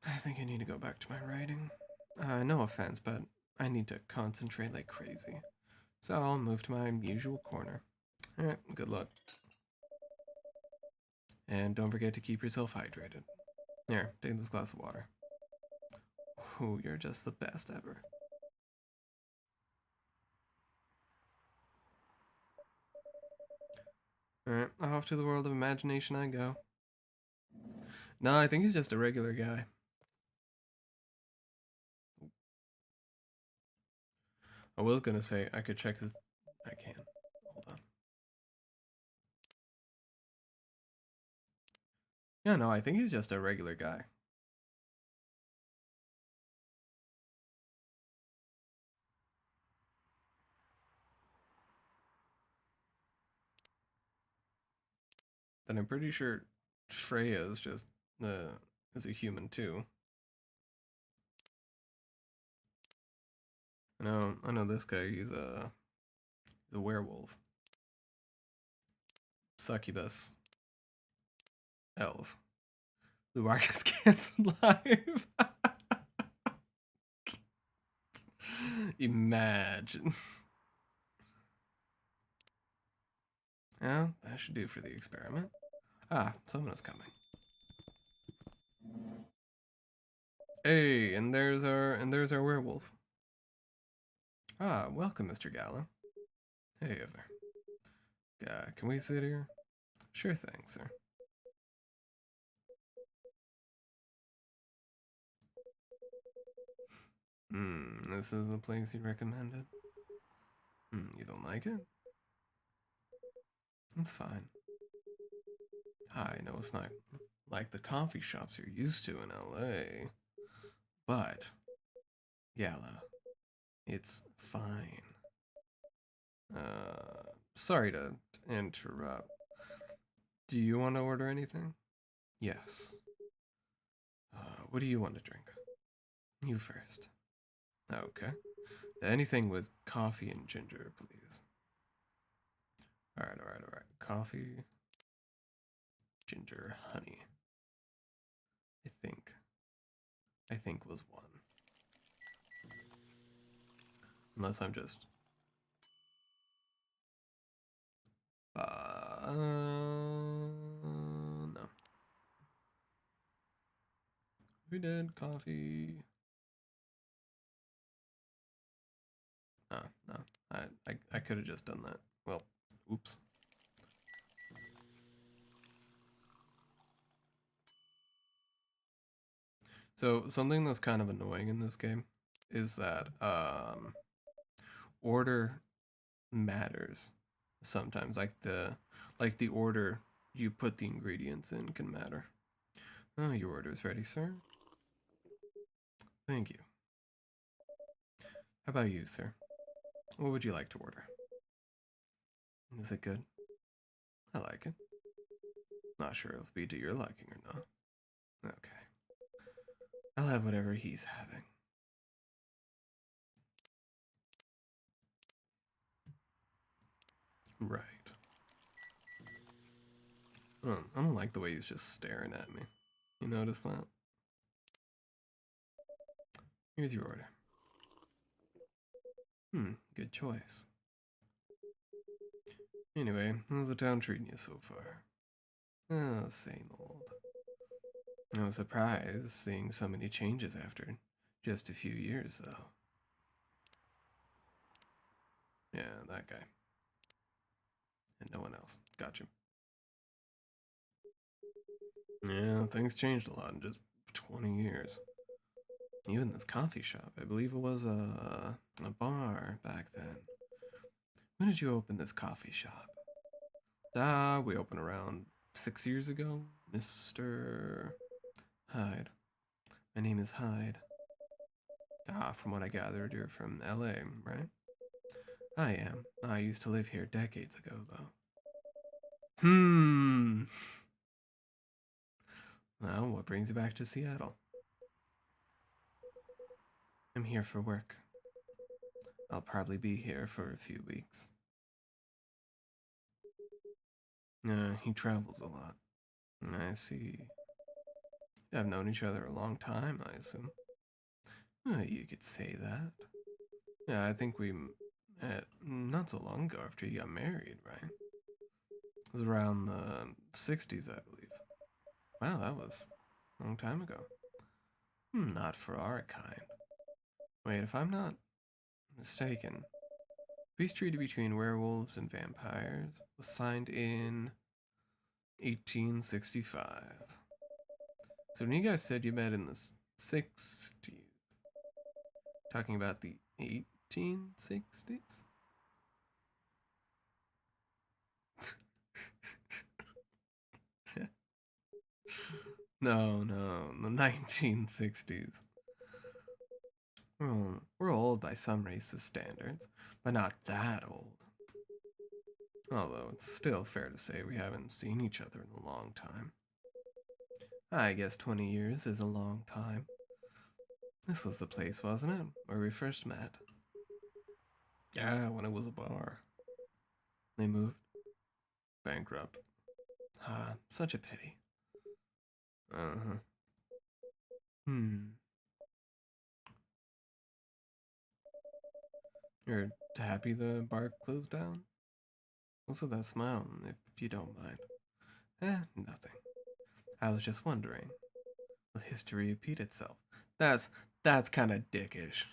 I think I need to go back to my writing. No offense, but I need to concentrate like crazy. So I'll move to my usual corner. Alright, good luck. And don't forget to keep yourself hydrated. Here, take this glass of water. Ooh, you're just the best ever. Alright, off to the world of imagination I go. No, I think he's just a regular guy. I was gonna say I could check his. I can. Hold on. Yeah, no, I think he's just a regular guy. Then I'm pretty sure Freya is just is a human too. I know this guy. He's a werewolf, succubus, elf. The Marcus canceled live. Imagine. Yeah, that should do for the experiment. Someone is coming. Hey, and there's our werewolf. Welcome, Mr. Gallo. Hey, Ever. Can we sit here? Sure thing, sir. This is the place you recommended. You don't like it? It's fine. I know it's not like the coffee shops you're used to in LA, but Yalla, it's fine. Sorry to interrupt. Do you want to order anything? Yes. What do you want to drink? You first. Okay. Anything with coffee and ginger, please. Alright. Coffee, ginger, honey. I think was one. Unless I'm just. No. We did coffee. No. I could have just done that. Well, oops. So something that's kind of annoying in this game is that order matters sometimes. Like the order you put the ingredients in can matter. Oh, your order is ready, sir. Thank you. How about you, sir? What would you like to order? Is it good? I like it. Not sure it'll be to your liking or not. Okay. I'll have whatever he's having. Right. I don't like the way he's just staring at me. You notice that? Here's your order. Good choice. Anyway, how's the town treating you so far? Oh, same old. I was surprised seeing so many changes after just a few years, though. Yeah, that guy. And no one else. Gotcha. Yeah, things changed a lot in just 20 years. Even this coffee shop, I believe it was a bar back then. When did you open this coffee shop? We opened around 6 years ago, Mr. Hyde. My name is Hyde. From what I gathered, you're from LA, right? I am. I used to live here decades ago, though. Hmm. Well, what brings you back to Seattle? I'm here for work. I'll probably be here for a few weeks. He travels a lot. I see. I've known each other a long time, I assume. You could say that. Yeah, I think we met not so long ago after you got married, right? It was around the 60s, I believe. Wow, that was a long time ago. Not for our kind. Wait, if I'm not mistaken, peace treaty between werewolves and vampires was signed in 1865. So when you guys said you met in the 60s, talking about the 1860s? No, the 1960s. We're old by some races' standards, but not that old. Although it's still fair to say we haven't seen each other in a long time. I guess 20 years is a long time. This was the place, wasn't it, where we first met? Yeah, when it was a bar. They moved. Bankrupt. Ah, such a pity. Uh-huh. Hmm. You're happy the bar closed down? What's with that smile, if you don't mind? Nothing. I was just wondering, will history repeat itself? That's that's kind of dickish.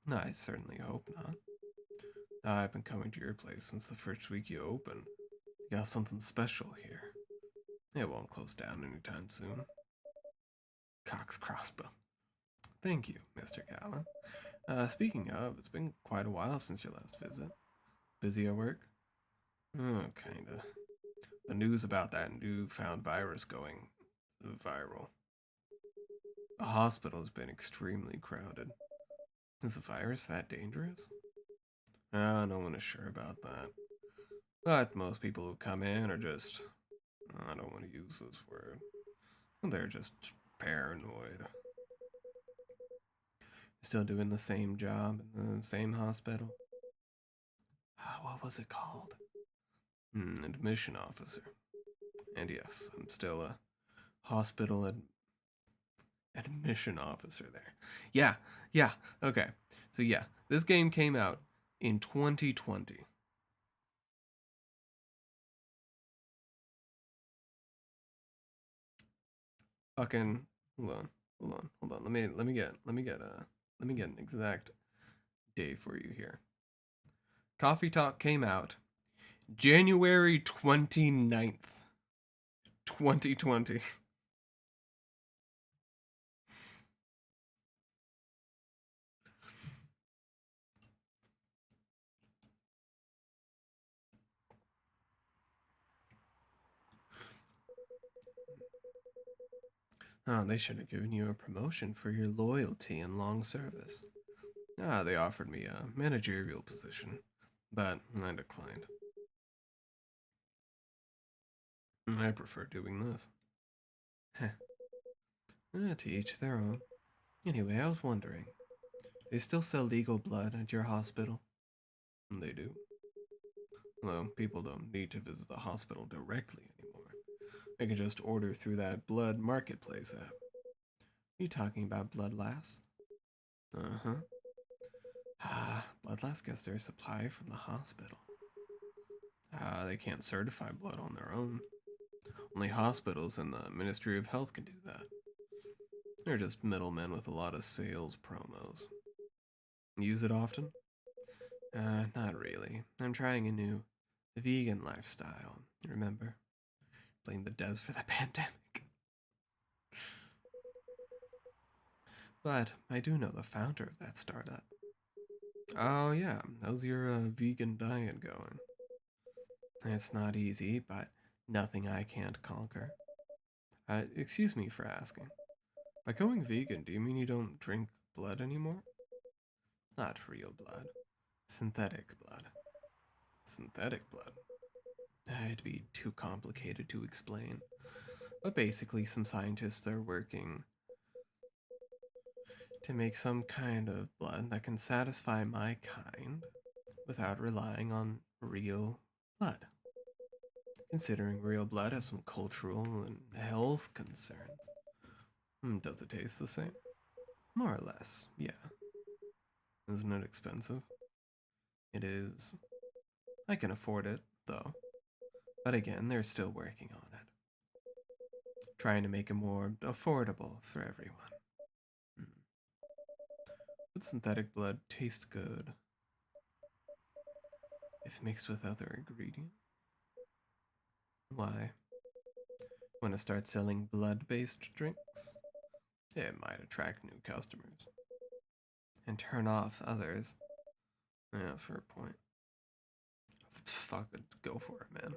No, I certainly hope not. I've been coming to your place since the first week you opened. You got something special here. It won't close down anytime soon. Cox crossbow. Thank you, Mr. Callan. Speaking of, it's been quite a while since your last visit. Busy at work? Oh, kinda. The news about that newfound virus going viral. The hospital has been extremely crowded. Is the virus that dangerous? No one is sure about that. But most people who come in are just, I don't want to use this word, they're just paranoid. Still doing the same job in the same hospital? What was it called? Admission officer. And yes, I'm still a hospital admission officer there. Yeah, okay. So yeah, this game came out in 2020. Fucking hold on. Let me get Let me get an exact day for you here. Coffee Talk came out January 29th, 2020. Oh, they should have given you a promotion for your loyalty and long service. They offered me a managerial position, but I declined. I prefer doing this. Heh. To each their own. Anyway, I was wondering, they still sell legal blood at your hospital? They do. Well, people don't need to visit the hospital directly anymore. They can just order through that blood marketplace app. You talking about Bloodlast? Uh-huh. Bloodlast gets their supply from the hospital. They can't certify blood on their own. Only hospitals and the Ministry of Health can do that. They're just middlemen with a lot of sales promos. Use it often? Not really. I'm trying a new vegan lifestyle, remember? Blame the Des for the pandemic. But I do know the founder of that startup. Oh, yeah. How's your vegan diet going? It's not easy, but nothing I can't conquer. Excuse me for asking. By going vegan, do you mean you don't drink blood anymore? Not real blood. Synthetic blood. Synthetic blood? It'd be too complicated to explain. But basically, some scientists are working to make some kind of blood that can satisfy my kind without relying on real blood. Considering real blood has some cultural and health concerns. Does it taste the same? More or less, yeah. Isn't it expensive? It is. I can afford it, though. But again, they're still working on it. Trying to make it more affordable for everyone. But synthetic blood tastes good if mixed with other ingredients. Why? Want to start selling blood-based drinks? It might attract new customers. And turn off others. Yeah, fair point. Fuck it, go for it, man.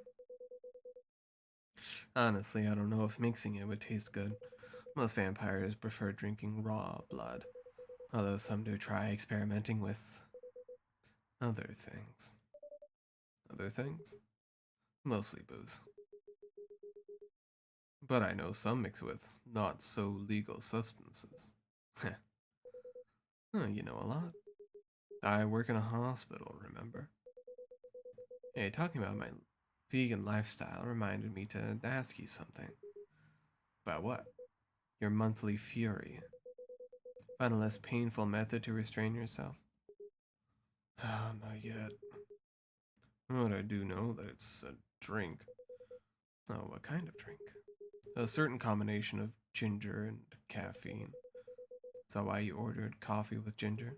Honestly, I don't know if mixing it would taste good. Most vampires prefer drinking raw blood, although some do try experimenting with other things. Other things? Mostly booze. But I know some mix with not so legal substances. You know a lot. I work in a hospital, remember? Hey, talking about my vegan lifestyle reminded me to ask you something. About what? Your monthly fury. Find a less painful method to restrain yourself? Oh, not yet. But I do know that it's a drink. Oh, what kind of drink? A certain combination of ginger and caffeine. Is that why you ordered coffee with ginger?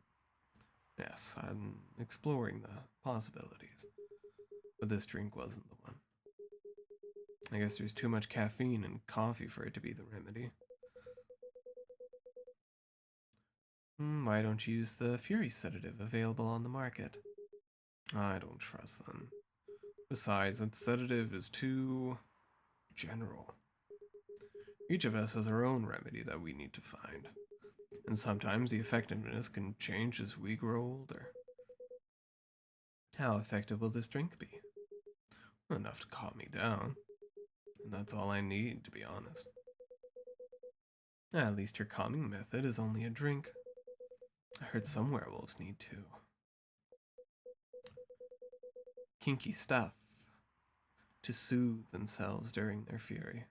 Yes, I'm exploring the possibilities. But this drink wasn't the one. I guess there's too much caffeine in coffee for it to be the remedy. Why don't you use the Fury sedative available on the market? I don't trust them. Besides, that sedative is too general. Each of us has our own remedy that we need to find. And sometimes the effectiveness can change as we grow older. How effective will this drink be? Enough to calm me down. And that's all I need, to be honest. At least your calming method is only a drink. I heard some werewolves need to. Kinky stuff to soothe themselves during their fury.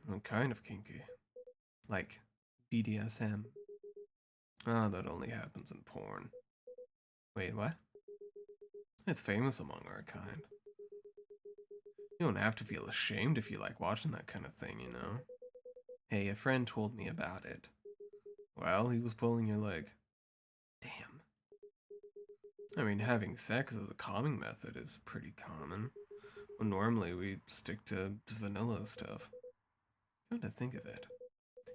What kind of kinky? Like BDSM. That only happens in porn. Wait, what? It's famous among our kind. You don't have to feel ashamed if you like watching that kind of thing, you know? Hey, a friend told me about it. Well, he was pulling your leg. Damn. I mean, having sex as a calming method is pretty common. Well, normally we stick to vanilla stuff. Come to think of it,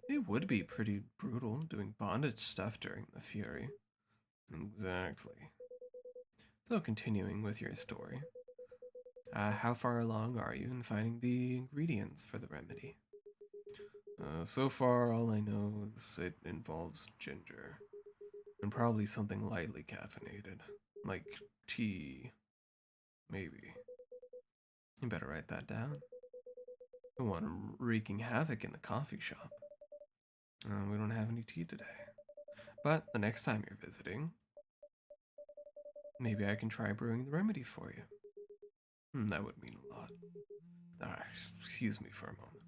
it would be pretty brutal doing bondage stuff during the Fury. Exactly. So, continuing with your story, how far along are you in finding the ingredients for the remedy? So far, all I know is it involves ginger, and probably something lightly caffeinated, like tea, maybe. You better write that down. I want him wreaking havoc in the coffee shop. We don't have any tea today. But the next time you're visiting, maybe I can try brewing the remedy for you. That would mean a lot. Excuse me for a moment.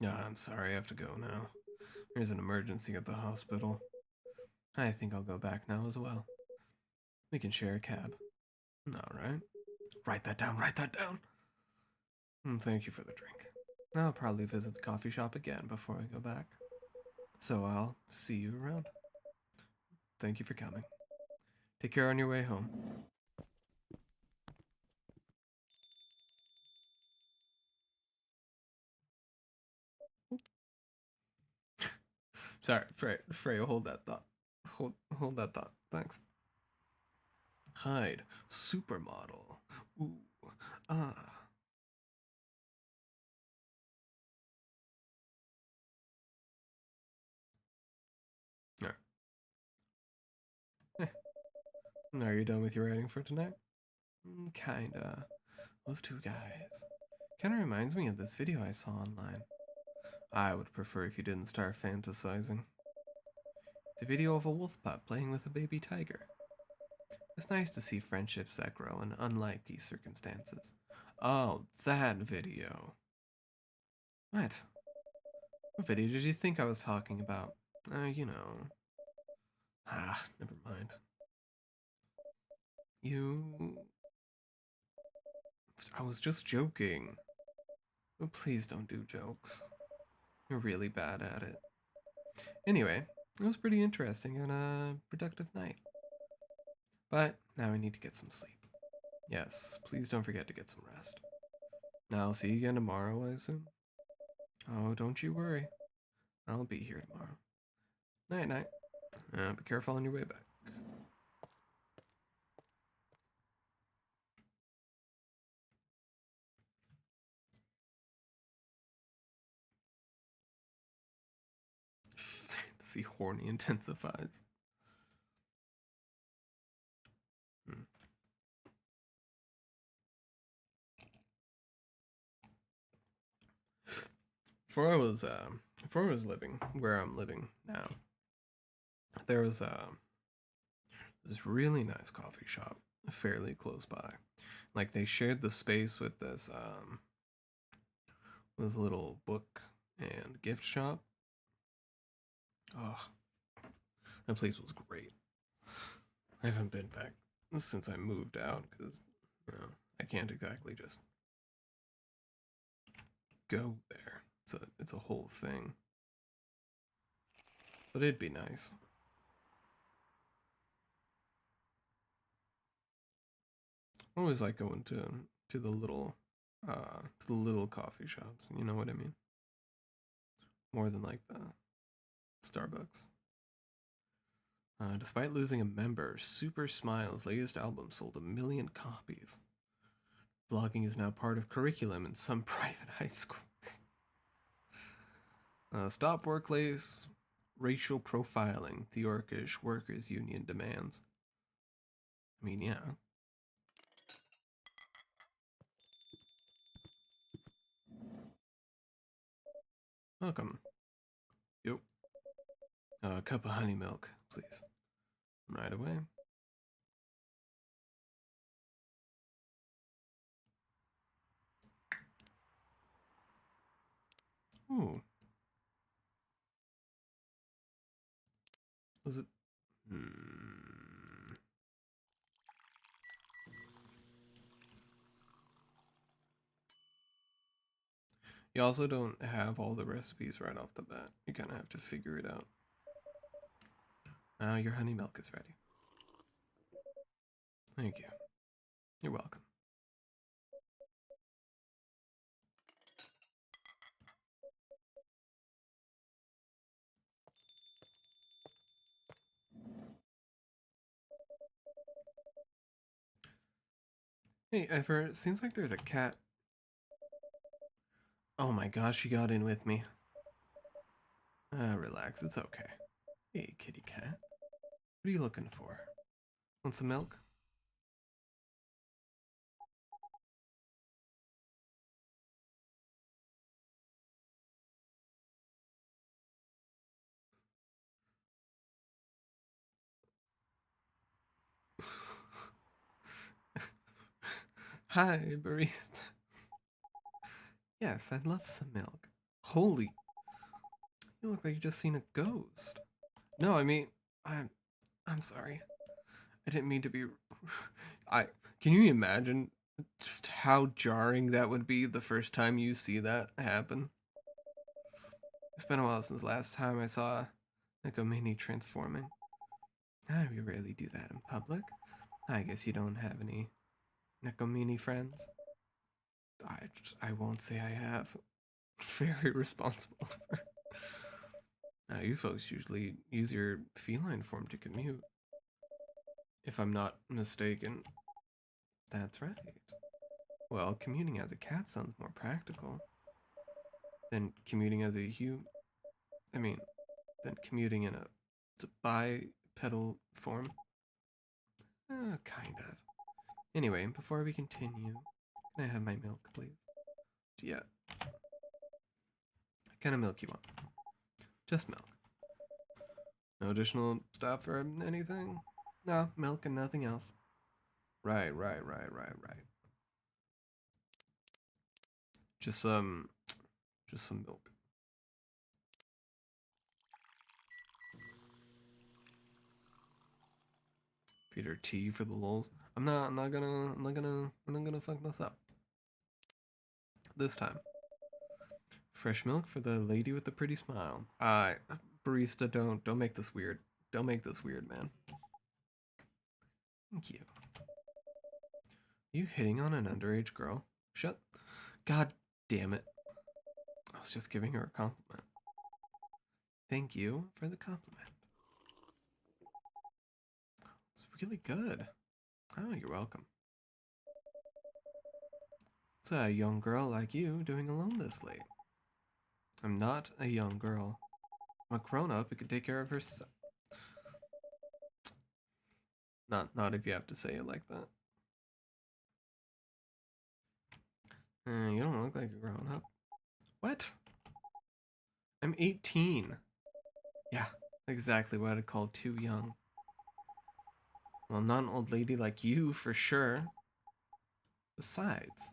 I'm sorry, I have to go now. There's an emergency at the hospital. I think I'll go back now as well. We can share a cab. Alright. Write that down, write that down! Thank you for the drink. I'll probably visit the coffee shop again before I go back. So I'll see you around. Thank you for coming. Take care on your way home. Sorry, Freya, hold that thought. Hold that thought. Thanks. Hyde, supermodel. Ooh, ah. Alright. Are you done with your writing for tonight? Kinda. Those two guys. Kinda reminds me of this video I saw online. I would prefer if you didn't start fantasizing. It's a video of a wolf pup playing with a baby tiger. It's nice to see friendships that grow in unlikely circumstances. Oh, that video. What? What video did you think I was talking about? You know. Never mind. I was just joking. Oh, please don't do jokes. You're really bad at it. Anyway, it was pretty interesting and a productive night. But now I need to get some sleep. Yes, please don't forget to get some rest. Now I'll see you again tomorrow, I assume? Oh, don't you worry. I'll be here tomorrow. Night night. Be careful on your way back. Fantasy horny intensifies. Before I was living where I'm living now, there was this really nice coffee shop fairly close by. Like they shared the space with this little book and gift shop. Oh, that place was great. I haven't been back since I moved out because I can't exactly just go there. It's a whole thing. But it'd be nice. I always like going to the little coffee shops. You know what I mean? More than like the Starbucks. Despite losing a member, Super Smile's latest album sold 1 million copies. Vlogging is now part of curriculum in some private high schools. Stop workplace racial profiling, the Orcish Workers Union demands. I mean, yeah. Welcome. Yo. A cup of honey milk, please. Right away. Ooh. Was it? You also don't have all the recipes right off the bat. You kind of have to figure it out. Now your honey milk is ready. Thank you. You're welcome. Hey, Ever, it seems like there's a cat. Oh my gosh, she got in with me. Relax, it's okay. Hey, kitty cat. What are you looking for? Want some milk? Hi, barista. Yes, I'd love some milk. Holy, you look like you just seen a ghost. No, I mean, I'm, I'm sorry. I didn't mean to be. I can you imagine just how jarring that would be the first time you see that happen? It's been a while since last time I saw like a mini transforming. We rarely do that in public. I guess you don't have any Nekomini friends. I won't say I have. Very responsible. You folks usually use your feline form to commute. If I'm not mistaken. That's right. Well, commuting as a cat sounds more practical than commuting as a I mean, than commuting in a bipedal form. Kind of. Anyway, before we continue, can I have my milk, please? Yeah. What kind of milk you want? Just milk. No additional stuff or anything? No, milk and nothing else. Right. Just some milk. Peter T for the lulz. I'm not gonna fuck this up. This time. Fresh milk for the lady with the pretty smile. Barista, don't make this weird. Don't make this weird, man. Thank you. You hitting on an underage girl? Shut. God damn it. I was just giving her a compliment. Thank you for the compliment. It's really good. Oh, you're welcome. It's a young girl like you doing alone this late. I'm not a young girl. I'm a grown up who can take care of herself. Not if you have to say it like that. You don't look like a grown up. What? I'm 18. Yeah, exactly what I'd call too young. Well, not an old lady like you, for sure. Besides,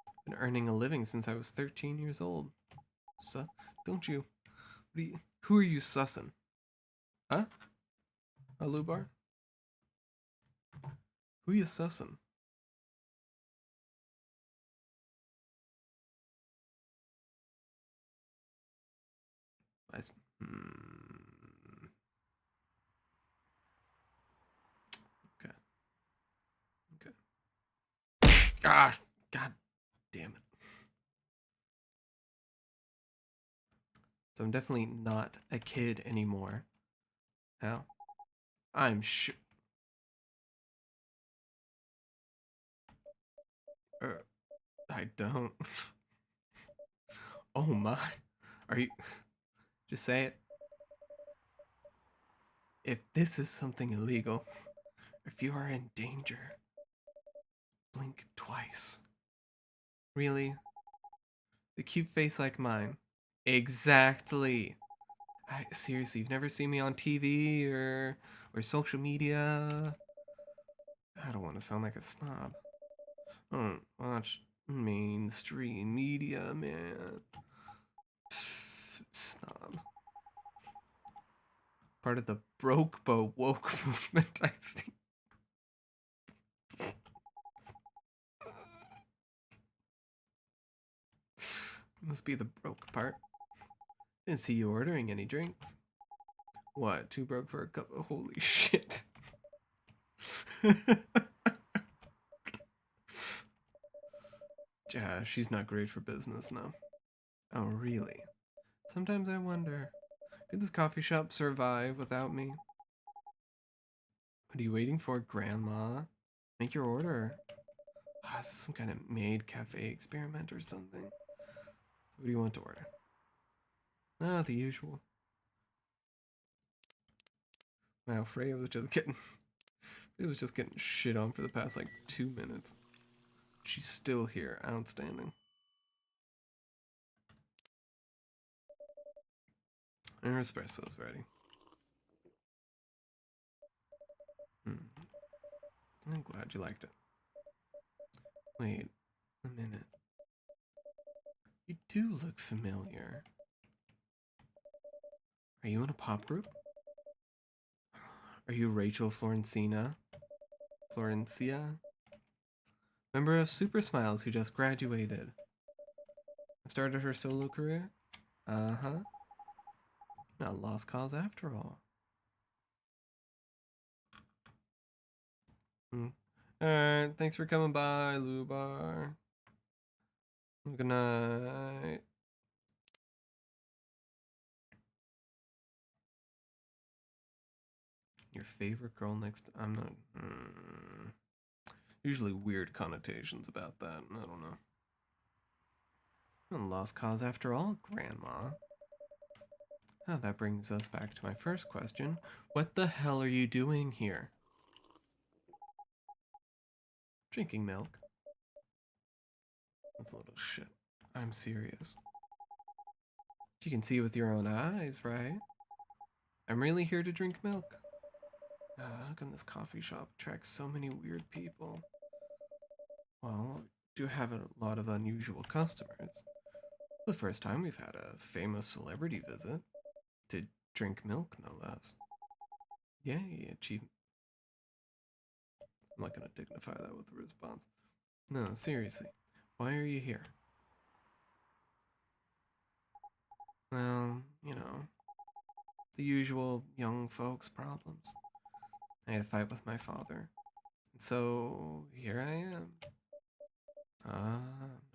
I've been earning a living since I was 13 years old. So, don't you... who are you sussing? Huh? Alubar? Who you sussing? I, okay. Ah, god damn it. So I'm definitely not a kid anymore. How? I'm sure. I don't. Oh my. Are you. Just say it. If this is something illegal, if you are in danger, blink twice. Really? The cute face like mine. Exactly. Seriously, you've never seen me on TV or social media. I don't want to sound like a snob. I don't watch mainstream media, man. Snob. Part of the broke but woke movement, I see. Must be the broke part. Didn't see you ordering any drinks. What, too broke for a cup of holy shit? Yeah, she's not great for business now. Oh, really? Sometimes I wonder, could this coffee shop survive without me? What are you waiting for, Grandma? Make your order. Ah, this is some kind of maid cafe experiment or something. What do you want to order? Ah, the usual. Wow, Freya was just getting shit on for the past like 2 minutes. She's still here. Outstanding. And her espresso's ready. I'm glad you liked it. Wait a minute. You do look familiar. Are you in a pop group? Are you Rachel Florencia? Member of Super Smiles who just graduated. Started her solo career? Uh-huh. Not lost cause after all. Alright, thanks for coming by, Lubar. Good night. Your favorite girl next to, I'm not usually weird connotations about that. I don't know. Not lost cause after all, Grandma. Oh, that brings us back to my first question. What the hell are you doing here? Drinking milk. That's a little shit. I'm serious. You can see with your own eyes, right? I'm really here to drink milk. How come this coffee shop attracts so many weird people? Well, we do have a lot of unusual customers. The first time we've had a famous celebrity visit. To drink milk, no less. Yay, achievement. I'm not gonna dignify that with a response. No, seriously. Why are you here? Well, you know, the usual young folks problems. I had a fight with my father. And so here I am. Ah,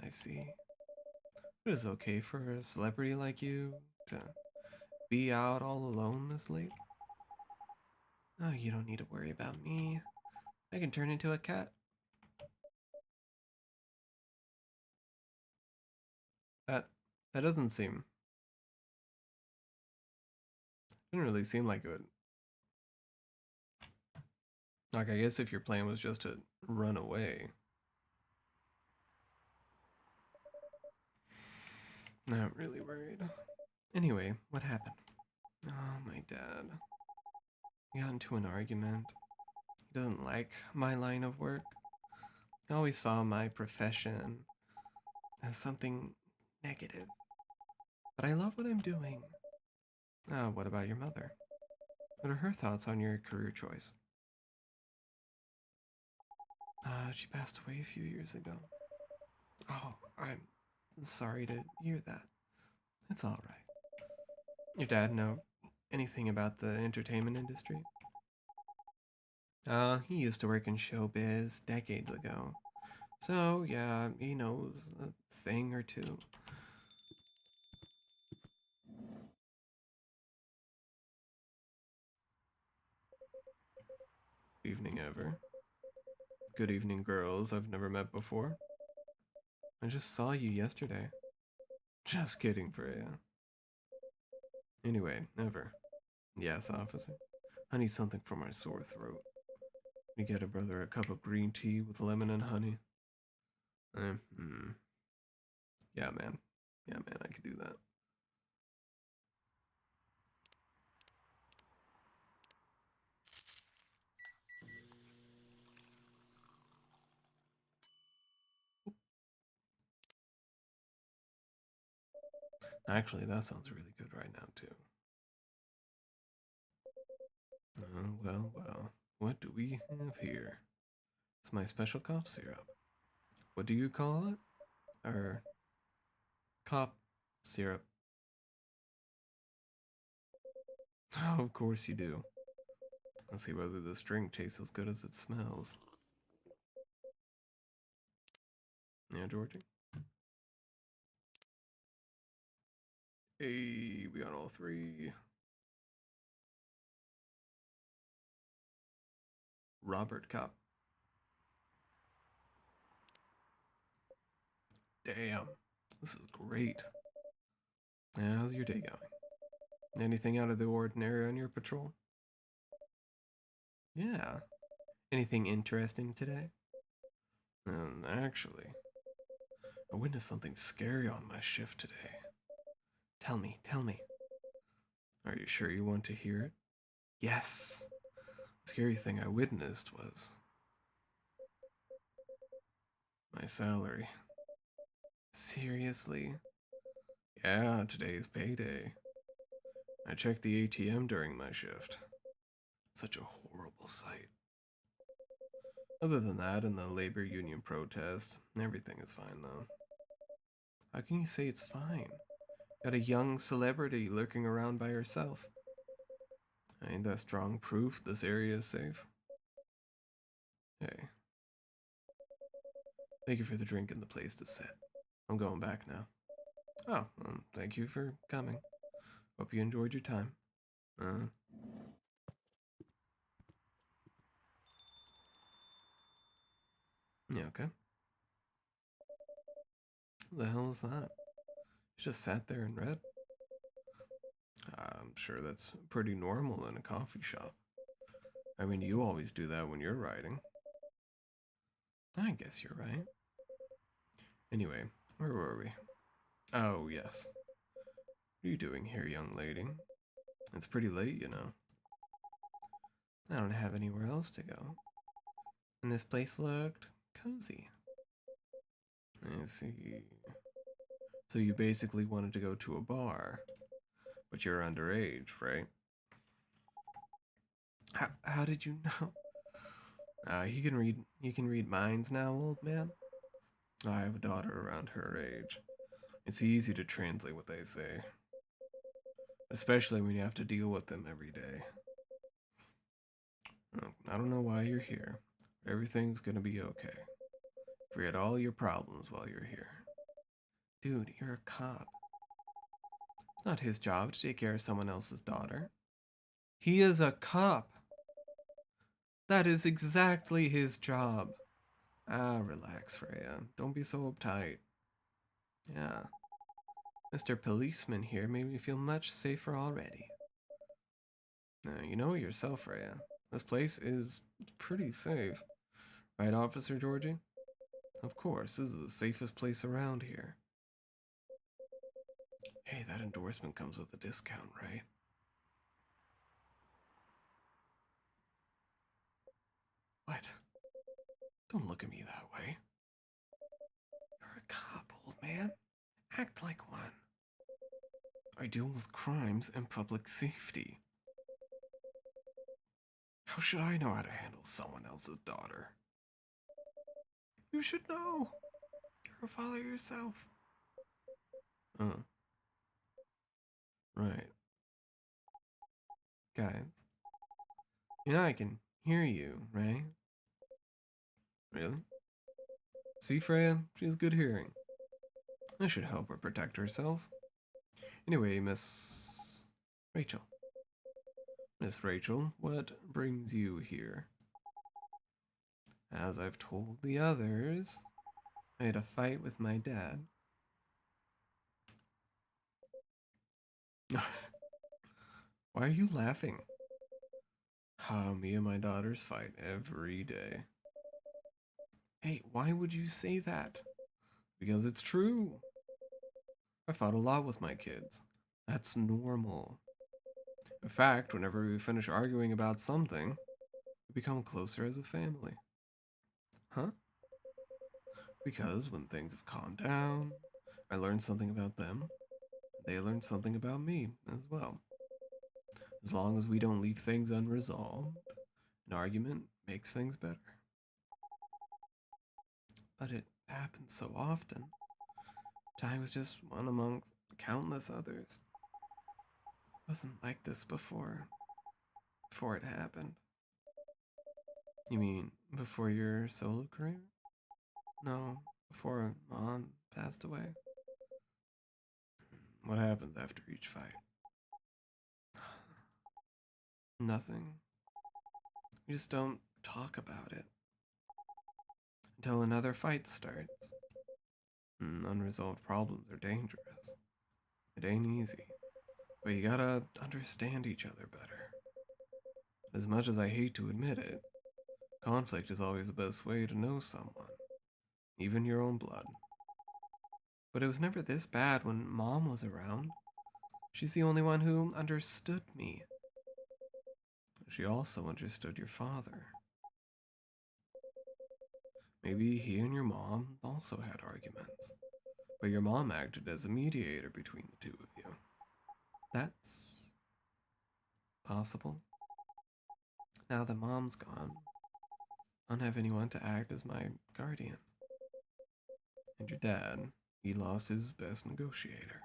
I see. It is okay for a celebrity like you to be out all alone this late? Oh, you don't need to worry about me. I can turn into a cat. That that doesn't seem didn't really seem like it would. Like, I guess if your plan was just to run away. Not really worried. Anyway, what happened? Oh, my dad. We got into an argument. He doesn't like my line of work. He always saw my profession as something negative. But I love what I'm doing. What about your mother? What are her thoughts on your career choice? She passed away a few years ago. Oh, I'm sorry to hear that. It's alright. Your dad know anything about the entertainment industry? He used to work in showbiz decades ago. So, yeah, he knows a thing or two. Evening, Ever. Good evening, girls I've never met before. I just saw you yesterday. Just kidding, Freya. Anyway, Ever. Yes, officer. I need something for my sore throat. You get a brother a cup of green tea with lemon and honey. Eh, Yeah, man. Yeah, man, I could do that. Actually, that sounds really good right now, too. Well. What do we have here? It's my special cough syrup. What do you call it? Or Cough syrup. Oh, of course you do. Let's see whether this drink tastes as good as it smells. Yeah, Georgie? Hey, we got all three. Robert Cop. Damn, this is great. Yeah, how's your day going? Anything out of the ordinary on your patrol? Yeah. Anything interesting today? Actually, I witnessed something scary on my shift today. Tell me, tell me. Are you sure you want to hear it? Yes. The scary thing I witnessed was my salary. Seriously? Yeah, today's payday. I checked the ATM during my shift. Such a horrible sight. Other than that and the labor union protest, everything is fine though. How can you say it's fine? Got a young celebrity lurking around by herself. Ain't that strong proof this area is safe? Hey, thank you for the drink and the place to sit. I'm going back now. Oh, thank you for coming. Hope you enjoyed your time. Uh, yeah, okay. What the hell is that? You just sat there and read? I'm sure that's pretty normal in a coffee shop. I mean, you always do that when you're writing. I guess you're right. Anyway, where were we? Oh, yes. What are you doing here, young lady? It's pretty late, you know. I don't have anywhere else to go. And this place looked cozy. I see. So you basically wanted to go to a bar, but you're underage, right? How did you know? You can read minds now, old man. I have a daughter around her age. It's easy to translate what they say, especially when you have to deal with them every day. I don't know why you're here. Everything's gonna be okay. Forget all your problems while you're here. Dude, you're a cop. It's not his job to take care of someone else's daughter. He is a cop. That is exactly his job. Ah, relax, Freya. Don't be so uptight. Yeah. Mr. Policeman here made me feel much safer already. You know yourself, Freya. This place is pretty safe. Right, Officer Georgie? Of course, this is the safest place around here. Hey, that endorsement comes with a discount, right? What? Don't look at me that way. You're a cop, old man. Act like one. I deal with crimes and public safety. How should I know how to handle someone else's daughter? You should know. You're a father yourself. Oh, right. Guys, you know I can hear you, right? Really? See, Freya? She has good hearing. I should help her protect herself. Anyway, Miss Rachel. Miss Rachel, what brings you here? As I've told the others, I had a fight with my dad. Why are you laughing? Me and my daughters fight every day. Hey, why would you say that? Because it's true. I fought a lot with my kids. That's normal. In fact, whenever we finish arguing about something, we become closer as a family. Huh? Because when things have calmed down, I learn something about them, they learn something about me as well. As long as we don't leave things unresolved, an argument makes things better. But it happens so often. Ty was just one among countless others. It wasn't like this before it happened. You mean before your solo career? No, before Mom passed away. What happens after each fight? Nothing. We just don't talk about it until another fight starts. Unresolved problems are dangerous. It ain't easy, but you gotta understand each other better. As much as I hate to admit it, conflict is always the best way to know someone, even your own blood. But it was never this bad when Mom was around. She's the only one who understood me. She also understood your father. Maybe he and your mom also had arguments, but your mom acted as a mediator between the two of you. That's possible. Now that Mom's gone, I don't have anyone to act as my guardian. And your dad, he lost his best negotiator.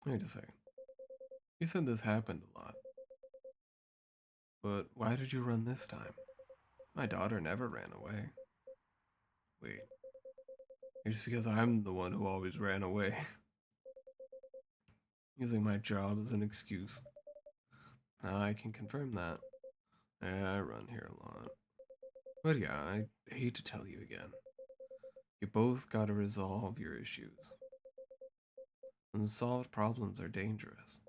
Wait a second. You said this happened a lot. But why did you run this time? My daughter never ran away. Wait. Just because I'm the one who always ran away. Using my job as an excuse. I can confirm that. Yeah, I run here a lot. But yeah, I hate to tell you again. You both gotta resolve your issues. Unsolved problems are dangerous.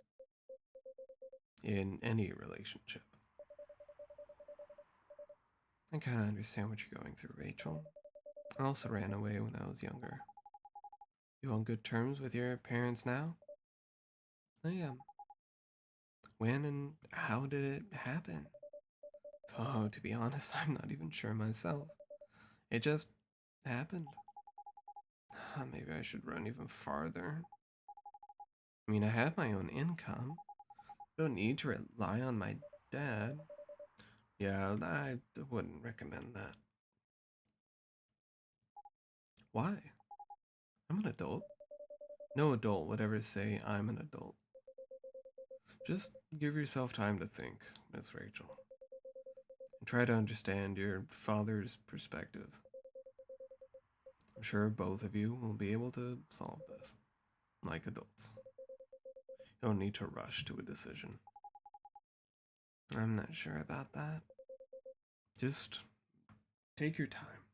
In any relationship. I kinda understand what you're going through, Rachel. I also ran away when I was younger. You on good terms with your parents now? I am. When and how did it happen? Oh, to be honest, I'm not even sure myself. It just happened. Maybe I should run even farther. I mean, I have my own income. Don't need to rely on my dad. Yeah, I wouldn't recommend that. Why? I'm an adult. No adult would ever say I'm an adult. Just give yourself time to think, Miss Rachel. And try to understand your father's perspective. I'm sure both of you will be able to solve this, like adults. You don't need to rush to a decision. I'm not sure about that. Just take your time.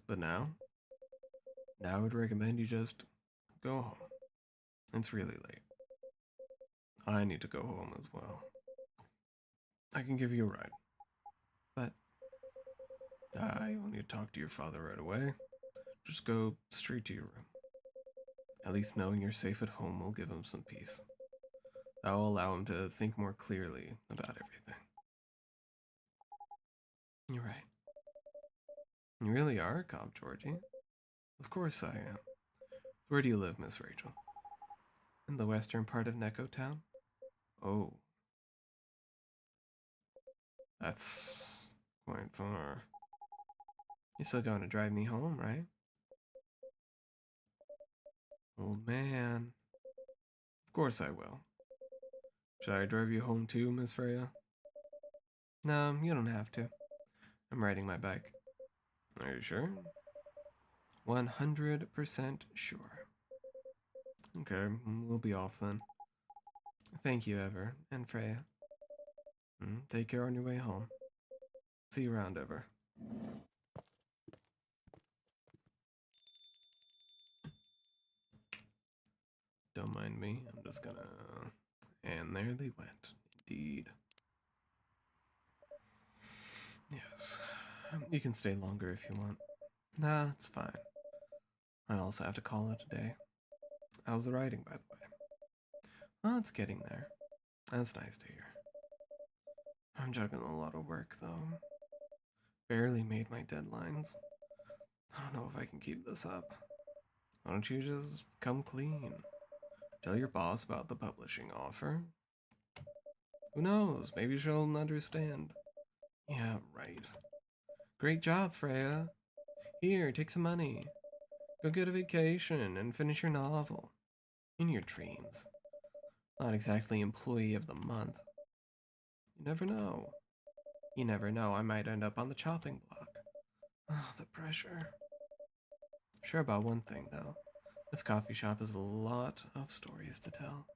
But now I would recommend you just go home. It's really late. I need to go home as well. I can give you a ride, but I don't need to talk to your father right away. Just go straight to your room. At least knowing you're safe at home will give him some peace. That will allow him to think more clearly about everything. You're right. You really are a cop, Georgie. Of course I am. Where do you live, Miss Rachel? In the western part of Neko Town? Oh, that's quite far. You're still going to drive me home, right? Old man. Of course I will. Should I drive you home too, Miss Freya? No, you don't have to. I'm riding my bike. Are you sure? 100% sure. Okay, we'll be off then. Thank you, Ever, and Freya. Take care on your way home. See you around, Ever. Don't mind me, I'm just gonna... And there they went, indeed. Yes, you can stay longer if you want. Nah, it's fine. I also have to call it a day. How's the writing, by the way? Oh, it's getting there. That's nice to hear. I'm juggling a lot of work, though. Barely made my deadlines. I don't know if I can keep this up. Why don't you just come clean? Tell your boss about the publishing offer. Who knows? Maybe she'll understand. Yeah, right. Great job, Freya. Here, take some money. Go get a vacation and finish your novel. In your dreams. Not exactly employee of the month. You never know. You never know, I might end up on the chopping block. Oh, the pressure. Sure about one thing, though. This coffee shop has a lot of stories to tell.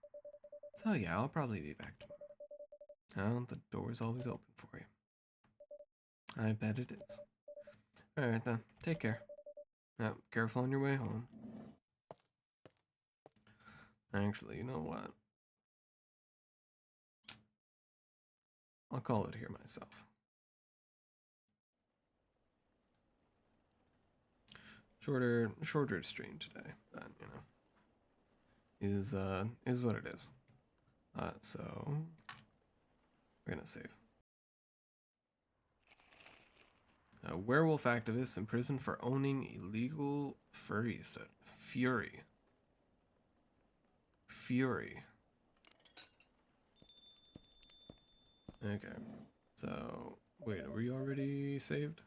So yeah, I'll probably be back tomorrow. Oh, the door's always open for you. I bet it is. Alright then, take care. Now, careful on your way home. Actually, you know what? I'll call it here myself. Shorter stream today, but you know, is what it is. So we're gonna save. A werewolf activist in prison for owning illegal furry set. Fury. Okay. So wait, were you already saved?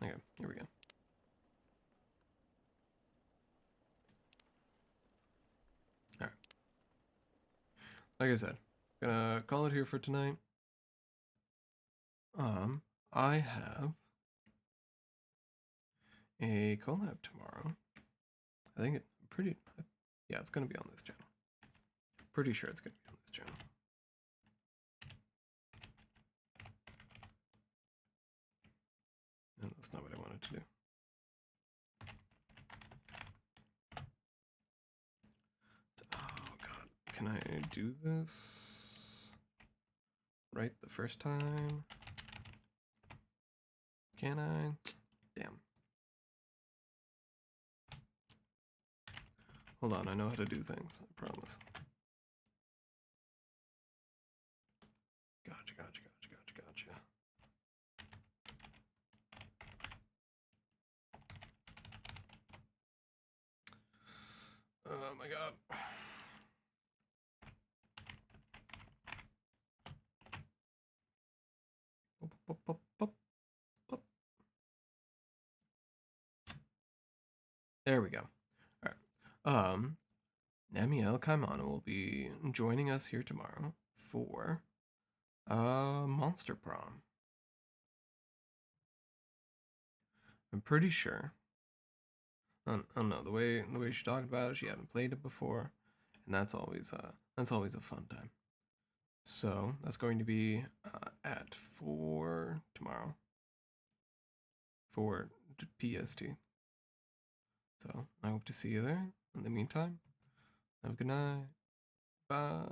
Okay, here we go. Alright. Like I said, gonna call it here for tonight. I have a collab tomorrow. I think it's pretty, yeah, it's gonna be on this channel. Pretty sure it's gonna be on this channel. And that's not what I wanted to do. Oh god, can I do this right the first time? Can I? Damn. Hold on, I know how to do things, I promise. Gotcha. Oh my god. There we go. Alright. Namiel Kaimana will be joining us here tomorrow for Monster Prom. I'm pretty sure. I don't know, the way she talked about it, she hadn't played it before, and that's always a fun time. So that's going to be at 4 tomorrow, 4 PST. So I hope to see you there. In the meantime, have a good night. Bye.